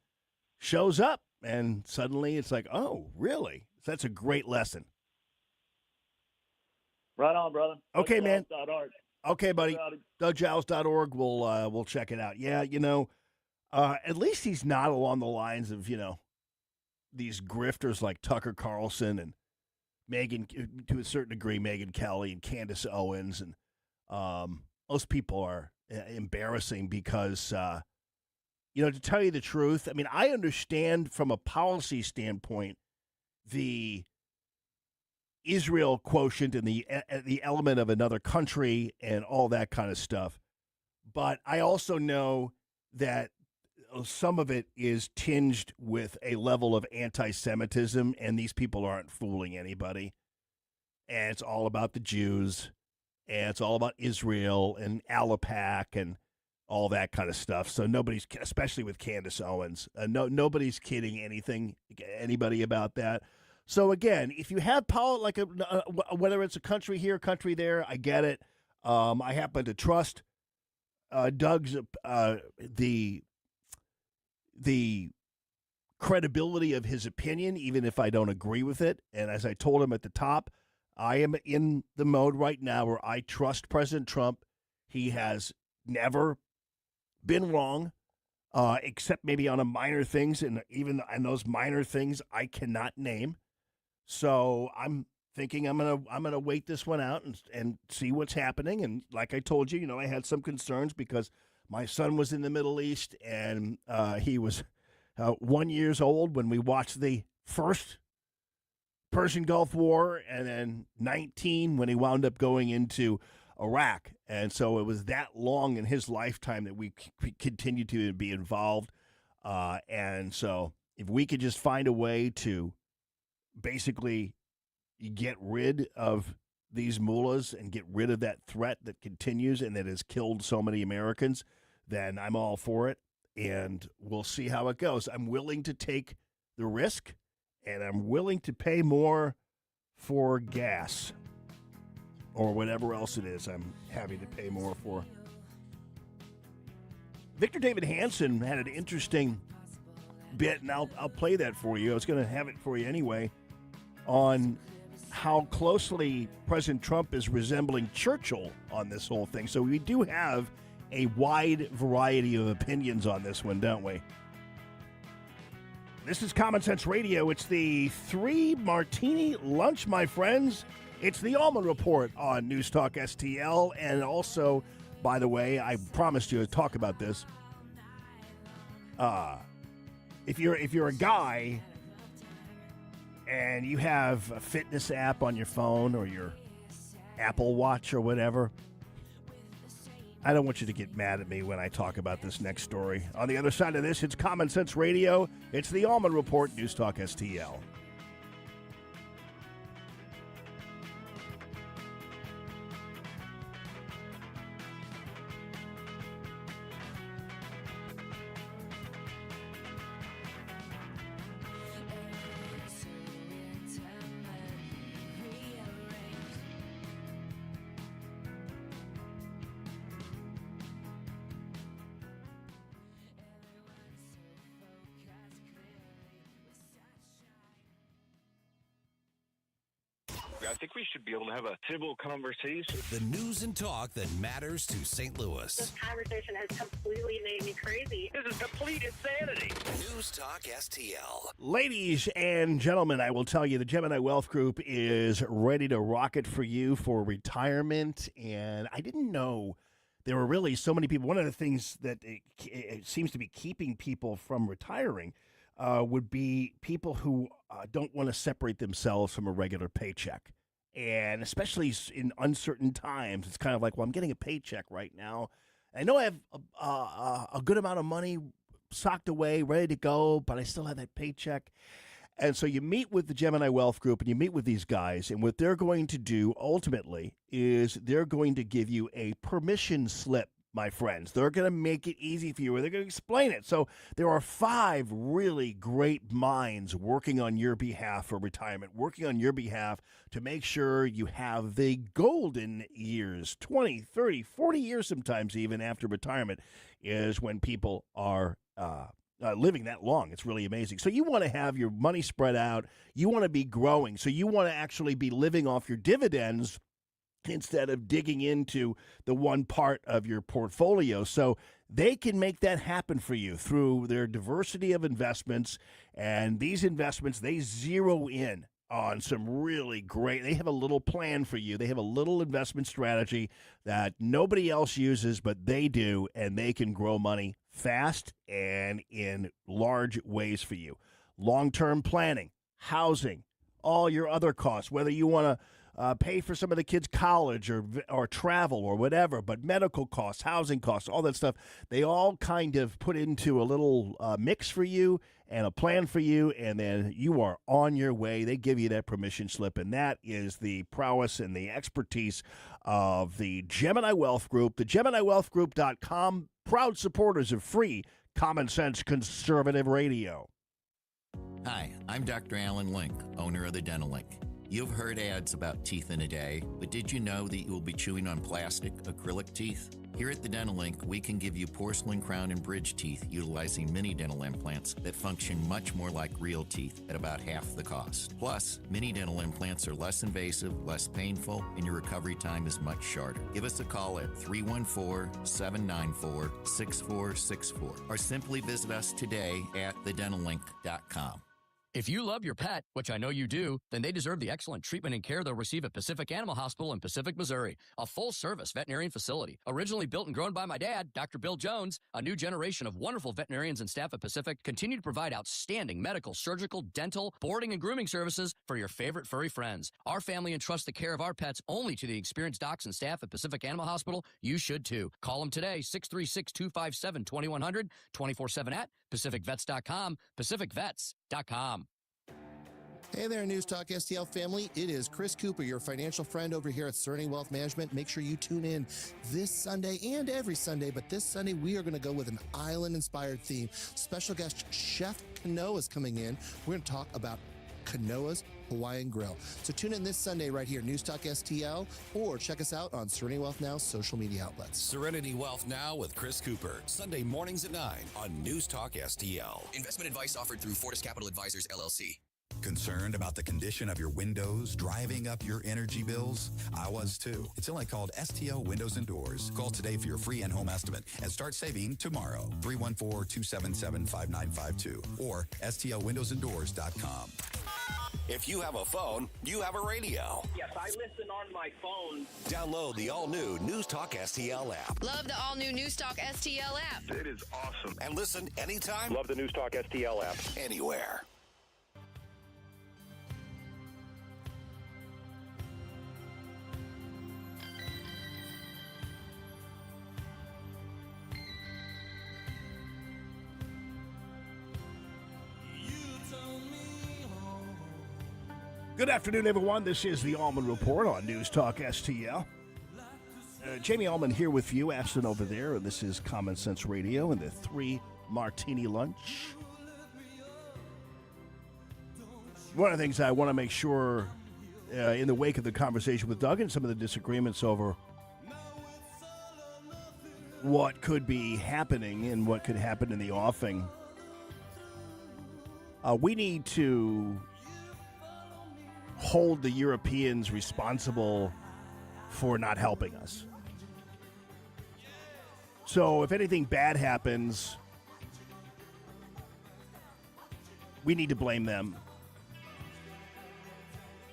shows up. And suddenly it's like, oh, really? That's a great lesson. Right on, brother. Okay, man. DougGiles.org. Okay, buddy. DougGiles.org. We'll check it out. Yeah, at least he's not along the lines of, these grifters like Tucker Carlson and Megyn, to a certain degree, Megyn Kelly and Candace Owens. And most people are embarrassing because, to tell you the truth, I mean, I understand from a policy standpoint the Israel quotient and the element of another country and all that kind of stuff. But I also know that some of it is tinged with a level of anti-Semitism, and these people aren't fooling anybody. And it's all about the Jews, and it's all about Israel and Alapac and all that kind of stuff. So nobody's, especially with Candace Owens, nobody's kidding anybody about that. So again, if you have power, like whether it's a country here, country there, I get it. I happen to trust Doug's the credibility of his opinion, even if I don't agree with it. And as I told him at the top, I am in the mode right now where I trust President Trump. He has never been wrong, except maybe on a minor things, and even on those minor things I cannot name. So I'm thinking I'm gonna wait this one out and see what's happening. And like I told you, I had some concerns because my son was in the Middle East, and he was 1 year old when we watched the first Persian Gulf War, and then 19 when he wound up going into Iraq. And so it was that long in his lifetime that we continued to be involved. And so if we could just find a way to basically get rid of these mullahs and get rid of that threat that continues and that has killed so many Americans, then I'm all for it. And we'll see how it goes. I'm willing to take the risk, and I'm willing to pay more for gas or whatever else it is I'm having to pay more for. Victor David Hanson had an interesting bit, and I'll play that for you. I was going to have it for you anyway, on how closely President Trump is resembling Churchill on this whole thing. So we do have a wide variety of opinions on this one, don't we? This is Common Sense Radio. It's the 3 Martini lunch, my friends. It's the Allman Report on News Talk STL. And also, by the way, I promised you to talk about this. If you're a guy and you have a fitness app on your phone or your Apple Watch or whatever, I don't want you to get mad at me when I talk about this next story. On the other side of this, it's Common Sense Radio. It's the Allman Report, News Talk STL. I think we should be able to have a civil conversation. The news and talk that matters to St. Louis. This conversation has completely made me crazy. me. This is complete insanity. News Talk STL. Ladies and gentlemen, I will tell you the Gemini Wealth Group is ready to rock it for you for retirement. And I didn't know there were really so many people. One of the things that it seems to be keeping people from retiring would be people who don't want to separate themselves from a regular paycheck. And especially in uncertain times, it's kind of like, well, I'm getting a paycheck right now. I know I have a good amount of money socked away, ready to go, but I still have that paycheck. And so you meet with the Gemini Wealth Group and you meet with these guys, and what they're going to do ultimately is they're going to give you a permission slip, my friends. They're going to make it easy for you, or they're going to explain it. So there are 5 really great minds working on your behalf for retirement, working on your behalf to make sure you have the golden years, 20, 30, 40 years sometimes even after retirement is when people are living that long. It's really amazing. So you want to have your money spread out. You want to be growing. So you want to actually be living off your dividends instead of digging into the one part of your portfolio. So they can make that happen for you through their diversity of investments. And these investments, they zero in on some really great, they have a little plan for you. They have a little investment strategy that nobody else uses, but they do, and they can grow money fast and in large ways for you. Long-term planning, housing, all your other costs, whether you want to pay for some of the kids' college or travel or whatever, but medical costs, housing costs, all that stuff, they all kind of put into a little mix for you and a plan for you, and then you are on your way. They give you that permission slip, and that is the prowess and the expertise of the Gemini Wealth Group. The GeminiWealthGroup.com, proud supporters of free, common-sense conservative radio. Hi, I'm Dr. Alan Link, owner of the Dental Link. You've heard ads about teeth in a day, but did you know that you will be chewing on plastic, acrylic teeth? Here at the Dental Link, we can give you porcelain crown and bridge teeth utilizing mini dental implants that function much more like real teeth at about half the cost. Plus, mini dental implants are less invasive, less painful, and your recovery time is much shorter. Give us a call at 314-794-6464 or simply visit us today at thedentallink.com. If you love your pet, which I know you do, then they deserve the excellent treatment and care they'll receive at Pacific Animal Hospital in Pacific, Missouri, a full-service veterinarian facility. Originally built and grown by my dad, Dr. Bill Jones, a new generation of wonderful veterinarians and staff at Pacific continue to provide outstanding medical, surgical, dental, boarding, and grooming services for your favorite furry friends. Our family entrusts the care of our pets only to the experienced docs and staff at Pacific Animal Hospital. You should too. Call them today, 636-257-2100, 24/7 at PacificVets.com, PacificVets.com. Hey there, News Talk STL family. It is Chris Cooper, your financial friend over here at Serenity Wealth Management. Make sure you tune in this Sunday and every Sunday, but this Sunday we are going to go with an island-inspired theme. Special guest Chef Kanoa is coming in. We're going to talk about Kanoa's Hawaiian Grill. So tune in this Sunday right here, News Talk STL, or check us out on Serenity Wealth Now's social media outlets. Serenity Wealth Now with Chris Cooper, Sunday mornings at 9 on News Talk STL. Investment advice offered through Fortis Capital Advisors, LLC. Concerned about the condition of your windows driving up your energy bills? I was too. It's only called STL Windows and Doors. Call today for your free in-home estimate and start saving tomorrow. 314-277-5952 or stlwindowsanddoors.com. If you have a phone, you have a radio. Yes, I listen on my phone. Download the all-new News Talk STL app. Love the all-new News Talk STL app. It is awesome. And listen anytime. Love the News Talk STL app. Anywhere. Good afternoon, everyone. This is the Allman Report on News Talk STL. Jamie Allman here with you, Ashton over there, and this is Common Sense Radio and the 3 Martini Lunch. One of the things I want to make sure, in the wake of the conversation with Doug and some of the disagreements over what could be happening and what could happen in the offing, we need to hold the Europeans responsible for not helping us. So if anything bad happens, we need to blame them.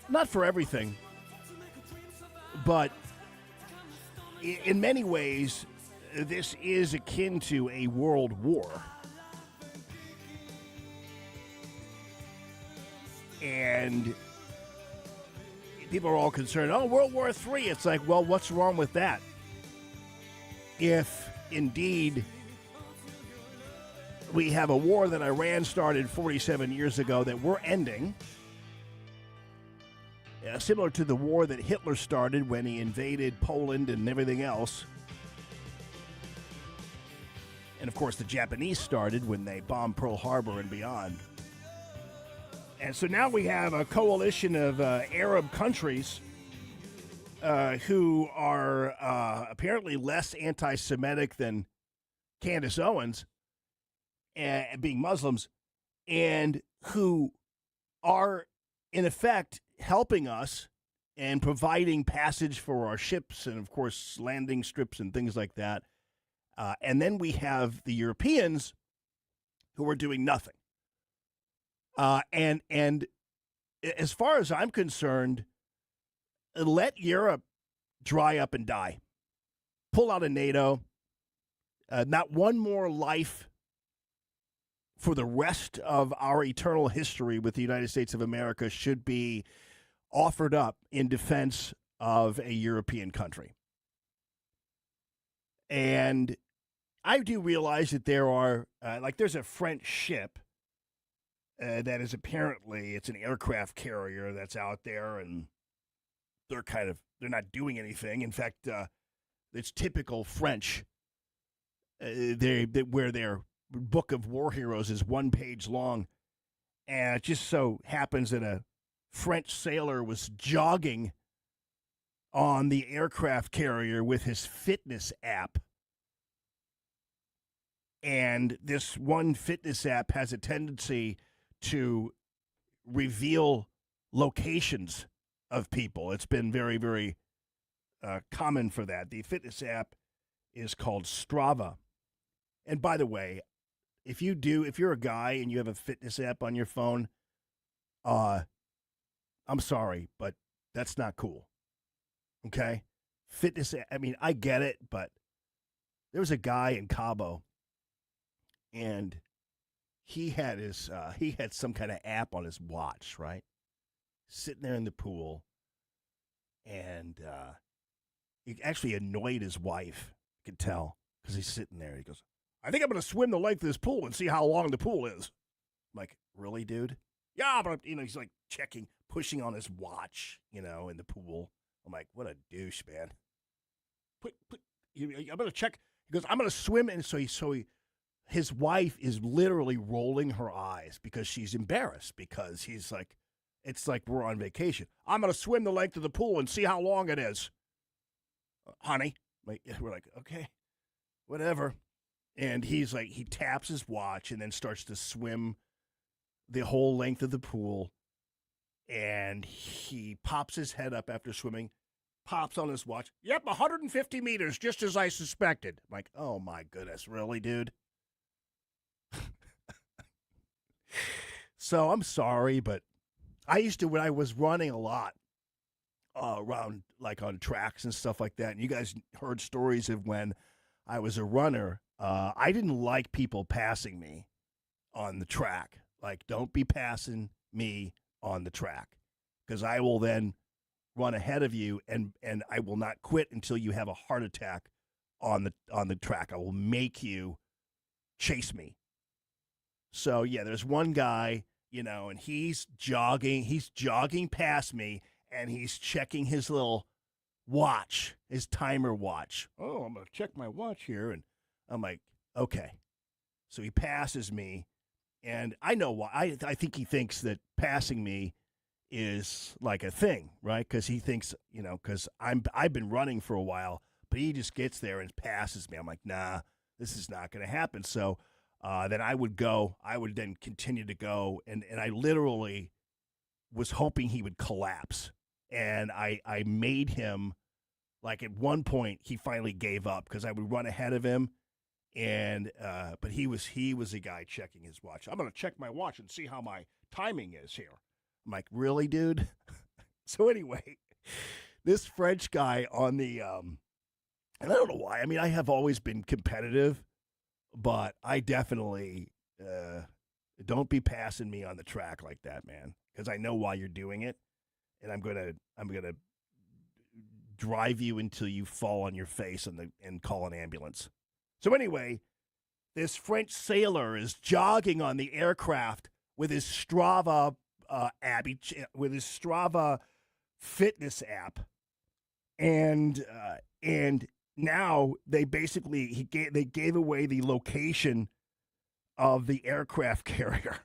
Not for everything, but in many ways, this is akin to a world war. And people are all concerned, oh, World War III. It's like, well, what's wrong with that? If indeed we have a war that Iran started 47 years ago that we're ending, similar to the war that Hitler started when he invaded Poland and everything else. And, of course, the Japanese started when they bombed Pearl Harbor and beyond. And so now we have a coalition of Arab countries who are apparently less anti-Semitic than Candace Owens, being Muslims, and who are, in effect, helping us and providing passage for our ships and, of course, landing strips and things like that. And then we have the Europeans who are doing nothing. And as far as I'm concerned, let Europe dry up and die. Pull out of NATO. Not one more life for the rest of our eternal history with the United States of America should be offered up in defense of a European country. And I do realize that there are, there's a French ship that is apparently, it's an aircraft carrier that's out there, and they're not doing anything. In fact, it's typical French, where their book of war heroes is 1 page long, and it just so happens that a French sailor was jogging on the aircraft carrier with his fitness app. And this one fitness app has a tendency to reveal locations of people. It's been very, very common for that. The fitness app is called Strava. And by the way, if you're a guy and you have a fitness app on your phone, I'm sorry, but that's not cool. Okay? Fitness, I mean, I get it, but there was a guy in Cabo, and he had some kind of app on his watch, right? Sitting there in the pool, and he actually annoyed his wife. You could tell, because he's sitting there. He goes, I think I'm going to swim the length of this pool and see how long the pool is. I'm like, really, dude? Yeah, but, he's like pushing on his watch, in the pool. I'm like, what a douche, man. I'm going to check. He goes, I'm going to swim. And so his wife is literally rolling her eyes because she's embarrassed, because he's like, it's like we're on vacation. I'm going to swim the length of the pool and see how long it is. Honey. We're like, okay, whatever. And he's like, he taps his watch and then starts to swim the whole length of the pool. And he pops his head up after swimming, pops on his watch. Yep, 150 meters, just as I suspected. I'm like, oh my goodness, really, dude? So I'm sorry, but I used to, when I was running a lot around, like on tracks and stuff like that, and you guys heard stories of when I was a runner, I didn't like people passing me on the track. Like, don't be passing me on the track, because I will then run ahead of you, and I will not quit until you have a heart attack on the track. I will make you chase me. So yeah, there's one guy, and he's jogging past me, and he's checking his little watch, his timer watch. Oh, I'm going to check my watch here. And I'm like, okay. So he passes me, and I know why. I think he thinks that passing me is like a thing, right? Because he thinks, because I've been running for a while, but he just gets there and passes me. I'm like, nah, this is not going to happen. So then I would then continue to go, and I literally was hoping he would collapse. And I made him, like, at one point he finally gave up, because I would run ahead of him, And but he was a guy checking his watch. I'm going to check my watch and see how my timing is here. I'm like, really, dude? So anyway, this French guy on the and I don't know why. I mean, I have always been competitive, but I definitely don't be passing me on the track like that, man, because I know why you're doing it, and I'm gonna drive you until you fall on your face and call an ambulance. So anyway, this French sailor is jogging on the aircraft with his Strava app, with his Strava fitness app, and now they basically they gave away the location of the aircraft carrier,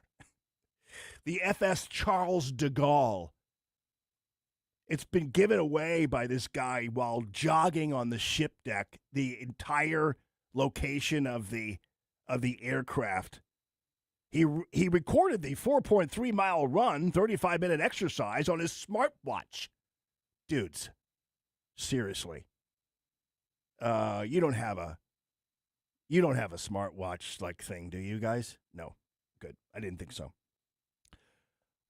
the FS Charles de Gaulle. It's been given away by this guy while jogging on the ship deck, the entire location of the aircraft. He recorded the 4.3 mile run, 35-minute exercise on his smartwatch. Dudes, seriously. You don't have a smartwatch like thing, do you guys? No. Good. I didn't think so.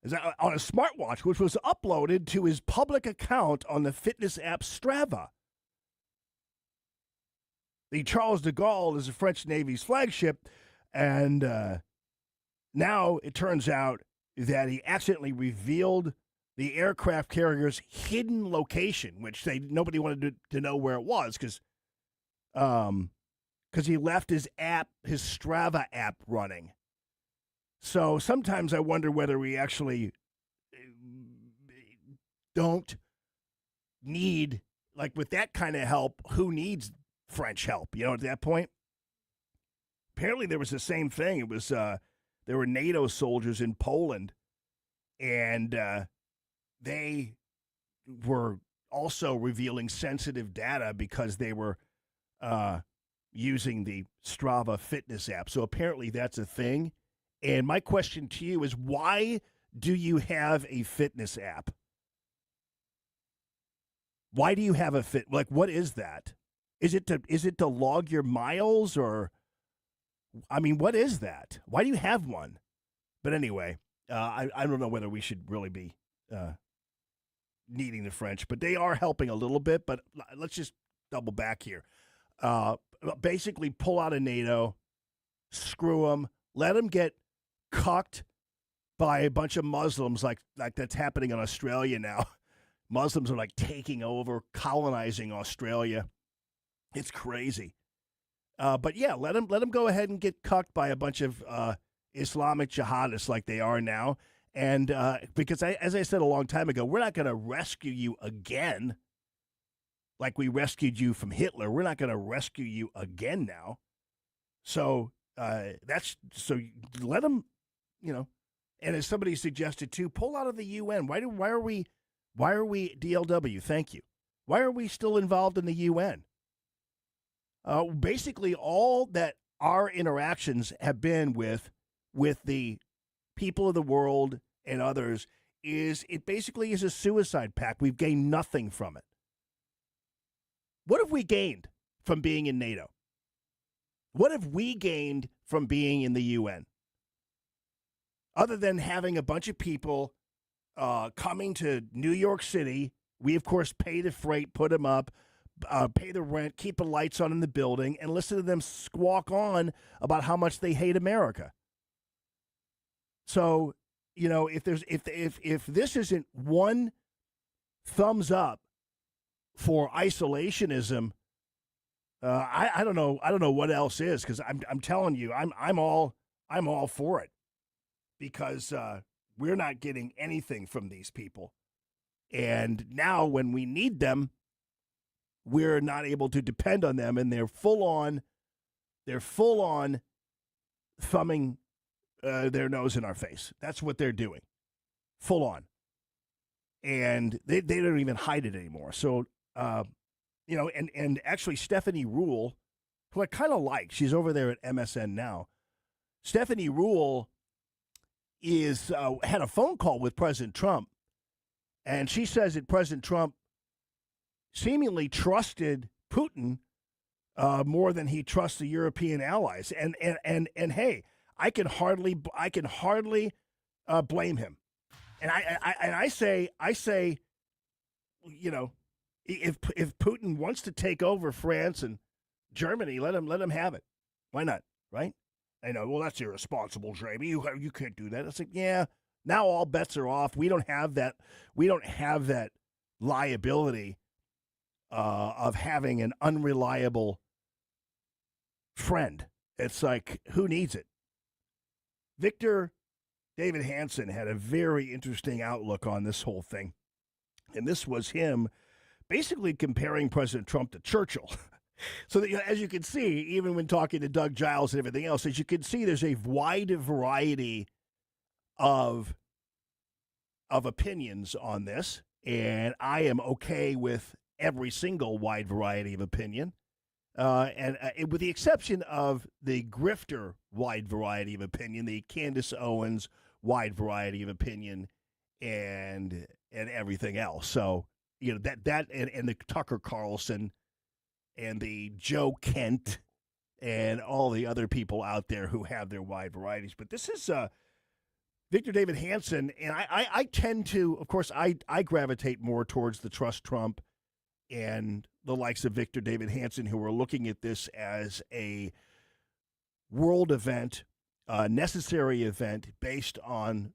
Is that on a smartwatch, which was uploaded to his public account on the fitness app Strava. The Charles de Gaulle is the French Navy's flagship, and now it turns out that he accidentally revealed the aircraft carrier's hidden location, which nobody wanted to know where it was because he left his Strava app running. So sometimes I wonder whether we actually don't need, like with that kind of help, who needs French help, at that point? Apparently there was the same thing. It was, there were NATO soldiers in Poland, and they were also revealing sensitive data because they were using the Strava fitness app. So apparently that's a thing. And my question to you is, why do you have a fitness app? Why do you have what is that? Is it to log your miles, or, I mean, what is that? Why do you have one? But anyway, I don't know whether we should really be needing the French, but they are helping a little bit. But let's just double back here. Basically, pull out of NATO, screw them, let them get cucked by a bunch of Muslims like that's happening in Australia now. Muslims are like taking over, colonizing Australia. It's crazy. But yeah, let them go ahead and get cucked by a bunch of Islamic jihadists like they are now. And because as I said a long time ago, we're not going to rescue you again like we rescued you from Hitler. We're not going to rescue you again now. So let them, and as somebody suggested too, pull out of the UN. Why are we DLW? Thank you. Why are we still involved in the UN? Basically, all that our interactions have been with the people of the world and others is it basically is a suicide pact. We've gained nothing from it. What have we gained from being in NATO? What have we gained from being in the UN? Other than having a bunch of people coming to New York City, we, of course, pay the freight, put them up, pay the rent, keep the lights on in the building, and listen to them squawk on about how much they hate America. So, if this isn't one thumbs up for isolationism, I don't know what else is, because I'm telling you, I'm all for it, because we're not getting anything from these people, and now when we need them, we're not able to depend on them, and they're full on thumbing their nose in our face. That's what they're doing, full on, and they don't even hide it anymore. So. And actually Stephanie Ruhle, who I kind of like, she's over there at MSN now. Stephanie Ruhle had a phone call with President Trump, and she says that President Trump seemingly trusted Putin more than he trusts the European allies. And hey, I can hardly blame him. And I say, you know, if Putin wants to take over France and Germany, let him have it. Why not? Right? I know. Well, that's irresponsible, Jamie. You can't do that. It's like, yeah. Now all bets are off. We don't have that. We don't have that liability of having an unreliable friend. It's like, who needs it? Victor David Hansen had a very interesting outlook on this whole thing. And this was him basically comparing President Trump to Churchill. So that, as you can see, even when talking to Doug Giles and everything else, as you can see, there's a wide variety of opinions on this. And I am okay with every single wide variety of opinion. And with the exception of the grifter wide variety of opinion, the Candace Owens wide variety of opinion, and everything else. So, you know, that and the Tucker Carlson and the Joe Kent and all the other people out there who have their wide varieties. But this is Victor David Hansen, and I tend to, of course, I gravitate more towards the Trust Trump and the likes of Victor David Hansen, who are looking at this as a world event, a necessary event based on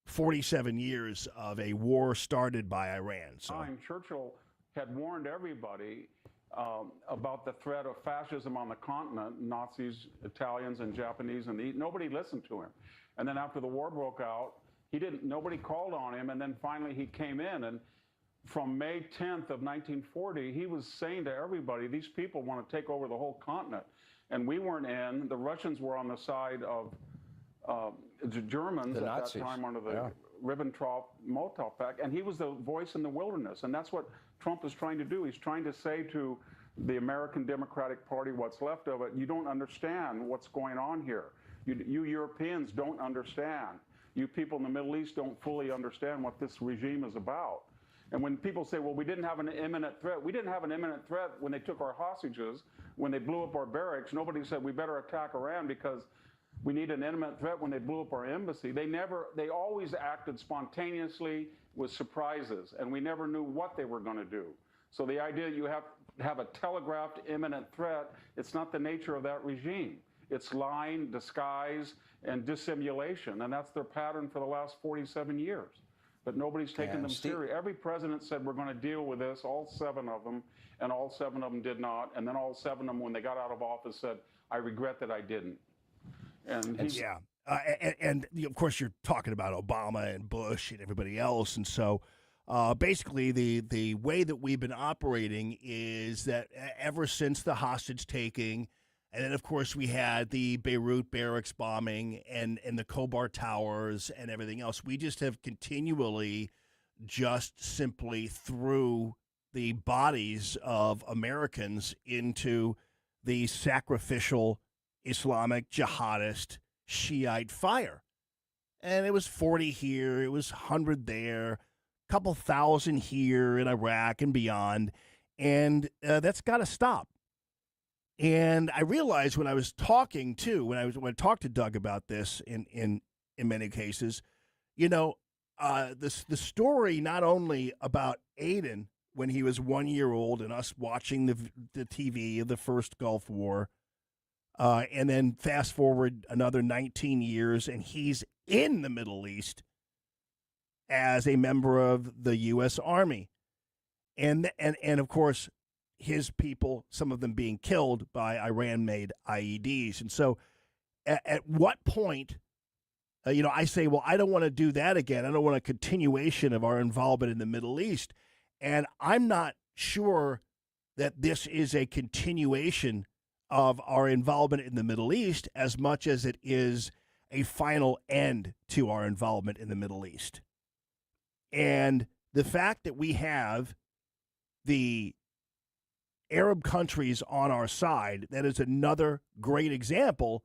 47 years of a war started by Iran. So Churchill had warned everybody about the threat of fascism on the continent, Nazis, Italians, and Japanese, and nobody listened to him. And then after the war broke out, nobody called on him, and then finally he came in, and from May 10th of 1940, he was saying to everybody, these people want to take over the whole continent. And we weren't in. The Russians were on the side of the Germans the at Nazis. That time under the Ribbentrop-Molotov Pact, and he was the voice in the wilderness. And that's what Trump is trying to do. He's trying to say to the American Democratic Party, what's left of it, you don't understand what's going on here. You Europeans don't understand. You people in the Middle East don't fully understand what this regime is about. And when people say, well, we didn't have an imminent threat, we didn't have an imminent threat when they took our hostages, when they blew up our barracks. Nobody said we better attack Iran because we need an imminent threat when they blew up our embassy. They always acted spontaneously with surprises, and we never knew what they were going to do. So the idea that you have to have a telegraphed imminent threat, it's not the nature of that regime. It's lying, disguise, and dissimulation, and that's their pattern for the last 47 years. But nobody's taken them serious. Every president said we're going to deal with this, all 7 of them, and all 7 of them did not. And then all 7 of them, when they got out of office, said, I regret that I didn't. And of course, you're talking about Obama and Bush and everybody else. And so basically the way that we've been operating is that ever since the hostage taking, and then, of course, we had the Beirut barracks bombing and the Khobar Towers and everything else. We just have continually just simply threw the bodies of Americans into the sacrificial Islamic jihadist Shiite fire. And it was 40 here, it was 100 there, a couple thousand here in Iraq and beyond. And that's got to stop. And I realized when I was talking to, when I talked to Doug about this in many cases, you know, the story not only about Aiden when he was 1 year old and us watching the TV of the first Gulf War, and then fast forward another 19 years and he's in the Middle East as a member of the U.S. Army, and of course, his people, some of them being killed by Iran-made IEDs. And so at what point, I say, well, I don't want to do that again. I don't want a continuation of our involvement in the Middle East. And I'm not sure that this is a continuation of our involvement in the Middle East as much as it is a final end to our involvement in the Middle East. And the fact that we have the Arab countries on our side, that is another great example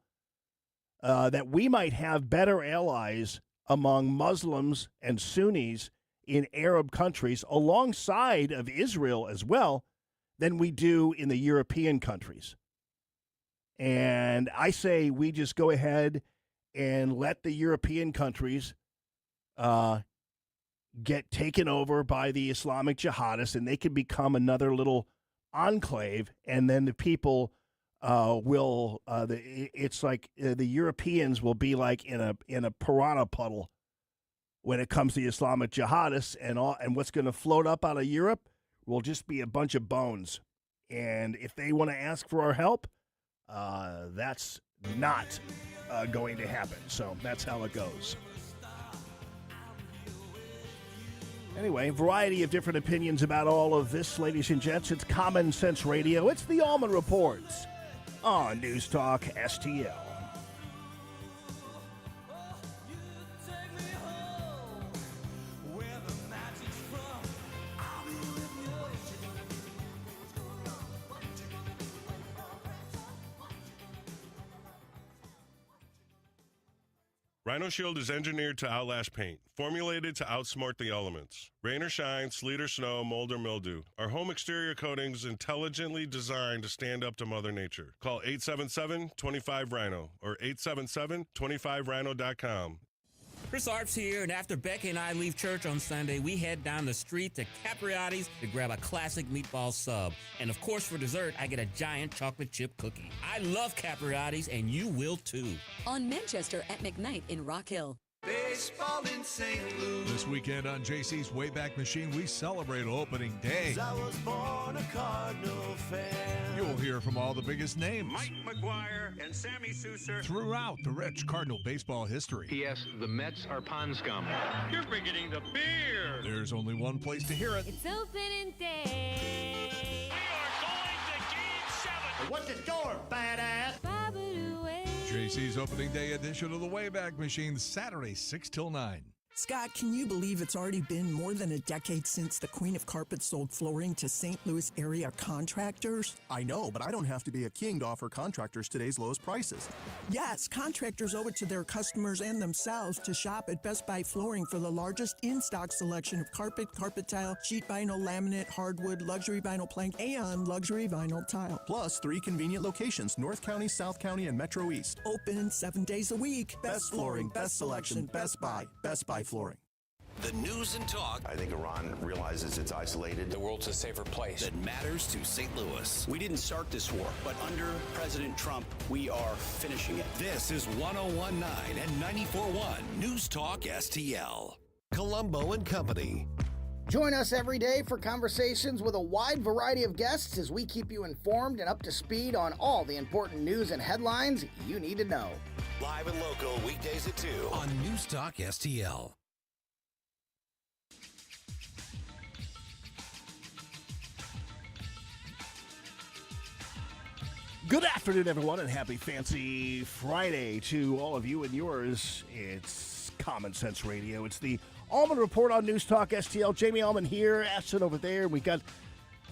that we might have better allies among Muslims and Sunnis in Arab countries alongside of Israel as well, than we do in the European countries. And I say we just go ahead and let the European countries get taken over by the Islamic jihadists, and they can become another little enclave, and then the people it's like the Europeans will be like in a piranha puddle when it comes to the Islamic jihadists, and what's going to float up out of Europe will just be a bunch of bones. And if they want to ask for our help, that's not going to happen. So that's how it goes. Anyway, variety of different opinions about all of this, ladies and gents. It's Common Sense Radio. It's the Allman Report on News Talk STL. Rhino Shield is engineered to outlast paint, formulated to outsmart the elements. Rain or shine, sleet or snow, mold or mildew. Our home exterior coatings intelligently designed to stand up to Mother Nature. Call 877-25-RHINO or 877-25rhino.com. Chris Arps here, and after Becky and I leave church on Sunday, we head down the street to Capriotti's to grab a classic meatball sub. And of course, for dessert, I get a giant chocolate chip cookie. I love Capriotti's, and you will too. On Manchester at McKnight in Rock Hill. Baseball in St. Louis. This weekend on JC's Wayback Machine, we celebrate opening day. I was born a Cardinal fan. You'll hear from all the biggest names. Mike McGuire and Sammy Souser. Throughout the rich Cardinal baseball history. P.S. The Mets are pond scum. You're forgetting the beer. There's only one place to hear it. It's opening day. We are going to Game 7. What's the score, badass? JC's opening day edition of the Wayback Machine, Saturday, 6 till 9. Scott, can you believe it's already been more than a decade since the Queen of Carpet sold flooring to St. Louis area contractors? I know, but I don't have to be a king to offer contractors today's lowest prices. Yes, contractors owe it to their customers and themselves to shop at Best Buy Flooring for the largest in-stock selection of carpet, carpet tile, sheet vinyl, laminate, hardwood, luxury vinyl plank, and luxury vinyl tile. Plus 3 convenient locations, North County, South County, and Metro East. Open 7 days a week. Best flooring, best selection, Best Buy. Best Buy Flooring. The news and talk. I think Iran realizes it's isolated. The world's a safer place. That matters to St. Louis. We didn't start this war, but under President Trump, we are finishing it. This is 101.9 and 94.1 News Talk STL. Colombo and Company. Join us every day for conversations with a wide variety of guests as we keep you informed and up to speed on all the important news and headlines you need to know. Live and local weekdays at 2 on News Talk STL. Good afternoon, everyone, and happy Fancy Friday to all of you and yours. It's Common Sense Radio. It's the Allman Report on News Talk STL. Jamie Allman here, Ashton over there. We got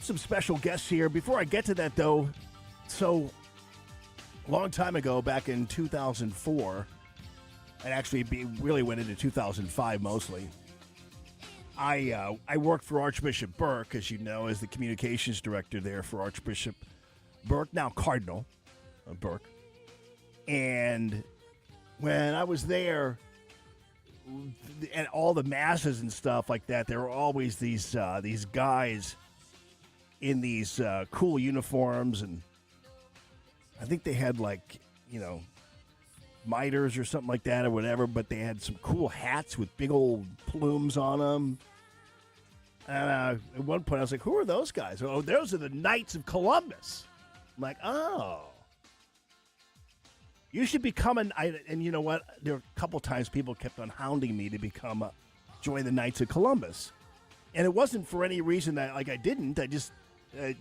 some special guests here. Before I get to that, though, so a long time ago, back in 2004, and actually really went into 2005 mostly, I worked for Archbishop Burke, as you know, as the communications director there for Archbishop Burke, now Cardinal Burke. And when I was there, and all the masses and stuff like that, there were always these guys in these cool uniforms, and I think they had miters or something like that or whatever, but they had some cool hats with big old plumes on them. And at one point I was like, who are those guys? Oh, those are the Knights of Columbus. I'm like, oh. You should become and you know what? There were a couple times people kept on hounding me to join the Knights of Columbus. And it wasn't for any reason that I didn't. I just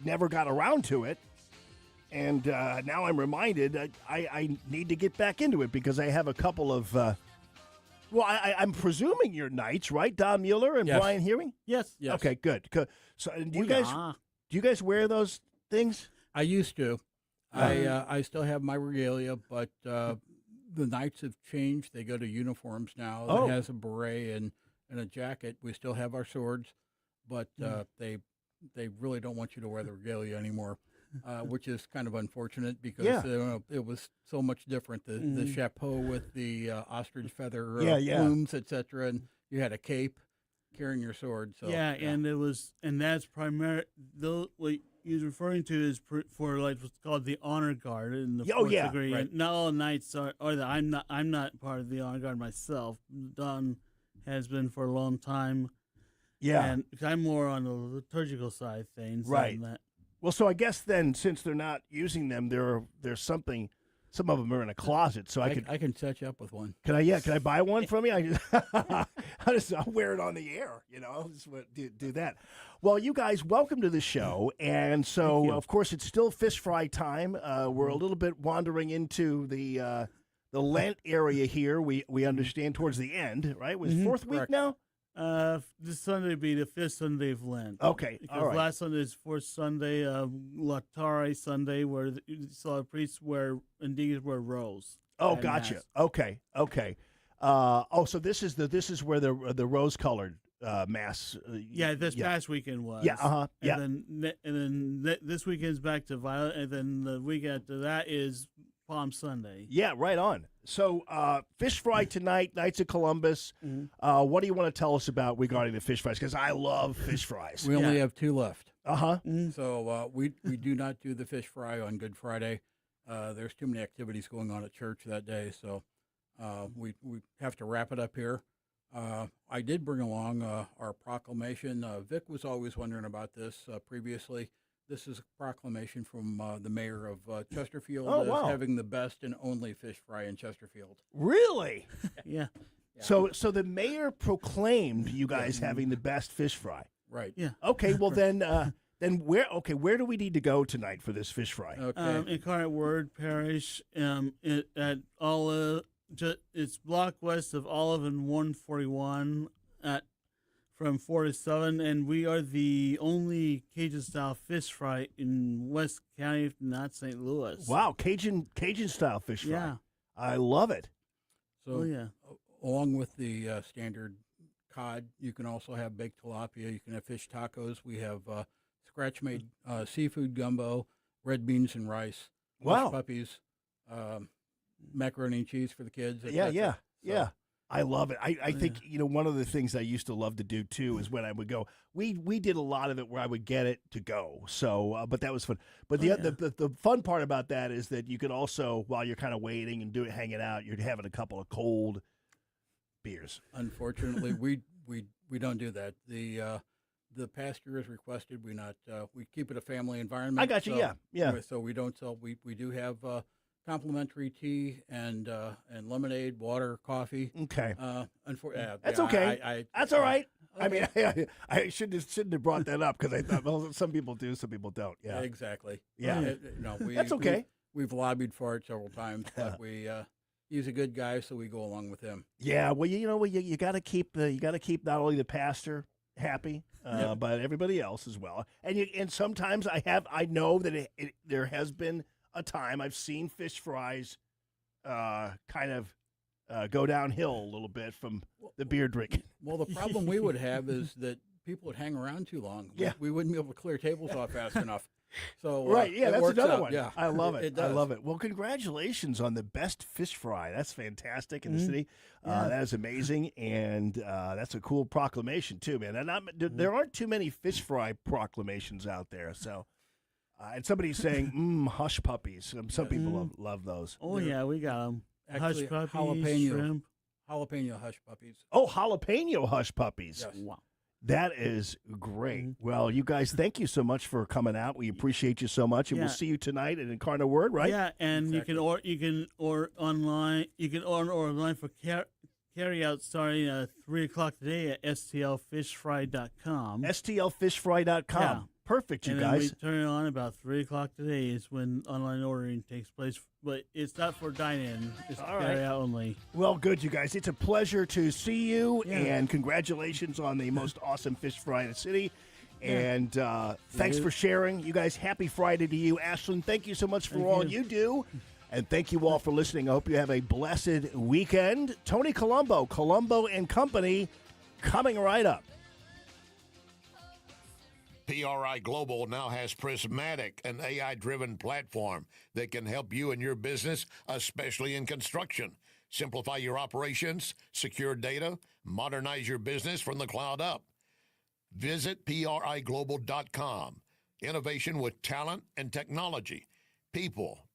never got around to it. And now I'm reminded I need to get back into it because I have a couple of, I'm presuming you're Knights, right? Don Mueller and Yes. Brian Hearing? Yes. Okay, good. So do you guys wear those things? I used to. I still have my regalia, but the Knights have changed. They go to uniforms now. Oh. It has a beret and a jacket. We still have our swords, but they they really don't want you to wear the regalia anymore, which is kind of unfortunate because it was so much different. The chapeau with the ostrich feather plumes, etc., and you had a cape carrying your sword. So and that's primary. What he's referring to is for like what's called the honor guard in the fourth degree. Right. And not all knights are. I'm not part of the honor guard myself. Don has been for a long time. Yeah, and I'm more on the liturgical side of things. Right. Than that. Well, so I guess then, since they're not using them, there's something. Some of them are in a closet, so I can set you up with one. Can I? Yeah, can I buy one from you? I'll wear it on the air. I'll just do that. Well, you guys, welcome to the show, and so of course it's still fish fry time. We're a little bit wandering into the Lent area here. We understand towards the end, right? Was fourth week now? This Sunday would be the fifth Sunday of Lent. Okay, because all right. last Sunday is fourth Sunday of Latare Sunday, where you saw priests wear and deacons wear robes. Oh, gotcha. Mass. Okay. So this is where the rose colored mass. This past weekend was. Yeah. Yeah. And then this weekend's back to violet, and then the week after that is Palm Sunday. Yeah, right on. So, fish fry tonight, Knights of Columbus. What do you want to tell us about regarding the fish fries? Because I love fish fries. We only have 2 left. So we do not do the fish fry on Good Friday. There's too many activities going on at church that day, so we have to wrap it up here. I did bring along our proclamation. Vic was always wondering about this previously. This is a proclamation from the mayor of Chesterfield as having the best and only fish fry in Chesterfield. Really? Yeah. So the mayor proclaimed you guys having the best fish fry. Right. Yeah. Okay. Well then where do we need to go tonight for this fish fry? Okay. Incarnate Word Parish at Olive. It's block west of Olive and 141 from 4 to 7, and we are the only Cajun-style fish fry in West County, if not St. Louis. Wow, Cajun-style fish fry. Yeah. I love it. So, along with the standard cod, you can also have baked tilapia. You can have fish tacos. We have scratch-made seafood gumbo, red beans and rice, hush puppies, macaroni and cheese for the kids. Yeah. I love it. I think, one of the things I used to love to do, too, is when I would go, we did a lot of it where I would get it to go. So, but that was fun. But the fun part about that is that you could also, while you're kind of waiting and hanging out, you're having a couple of cold beers. Unfortunately, we don't do that. The pastor has requested we keep it a family environment. I got you, yeah. So we don't sell, we do have complimentary tea and lemonade, water, coffee. Okay. That's okay. That's all right. Okay. I mean, I shouldn't have brought that up because I thought, some people do, some people don't. Yeah. Exactly. Yeah. That's okay. We've lobbied for it several times, but he's a good guy, so we go along with him. Yeah. Well, you got to keep not only the pastor happy, but everybody else as well. And sometimes I know that there has been a time I've seen fish fries kind of go downhill a little bit from the beer drinking. Well, the problem we would have is that people would hang around too long. Yeah. We wouldn't be able to clear tables off fast enough. So right, yeah, that's another out. one. Yeah. I love it. It does. I love it. Well, congratulations on the best fish fry. That's fantastic in the city. That is amazing, and that's a cool proclamation too, man. And there aren't too many fish fry proclamations out there, so. And somebody's saying, hush puppies. Some people love those. Oh, yeah, we got them. Actually, hush puppies, shrimp. Jalapeno hush puppies. Oh, jalapeno hush puppies. Yes. Wow. That is great. Well, you guys, thank you so much for coming out. We appreciate you so much, and we'll see you tonight at Incarnate Word, right? Yeah, and exactly. you can order online. You can order online for carry out starting at 3 o'clock today at stlfishfry.com. stlfishfry.com. Yeah. Perfect, you and guys. Then we turn it on about 3 o'clock today is when online ordering takes place. But it's not for dine-in. It's carry out only. Well, good, you guys. It's a pleasure to see you, and congratulations on the most awesome fish fry in the city. And thanks for sharing. You guys, happy Friday to you. Ashlyn, thank you so much for all you do. And thank you all for listening. I hope you have a blessed weekend. Tony Colombo and Company, coming right up. PRI Global now has Prismatic, an AI-driven platform that can help you and your business, especially in construction. Simplify your operations, secure data, modernize your business from the cloud up. Visit PRIGlobal.com. Innovation with talent and technology. People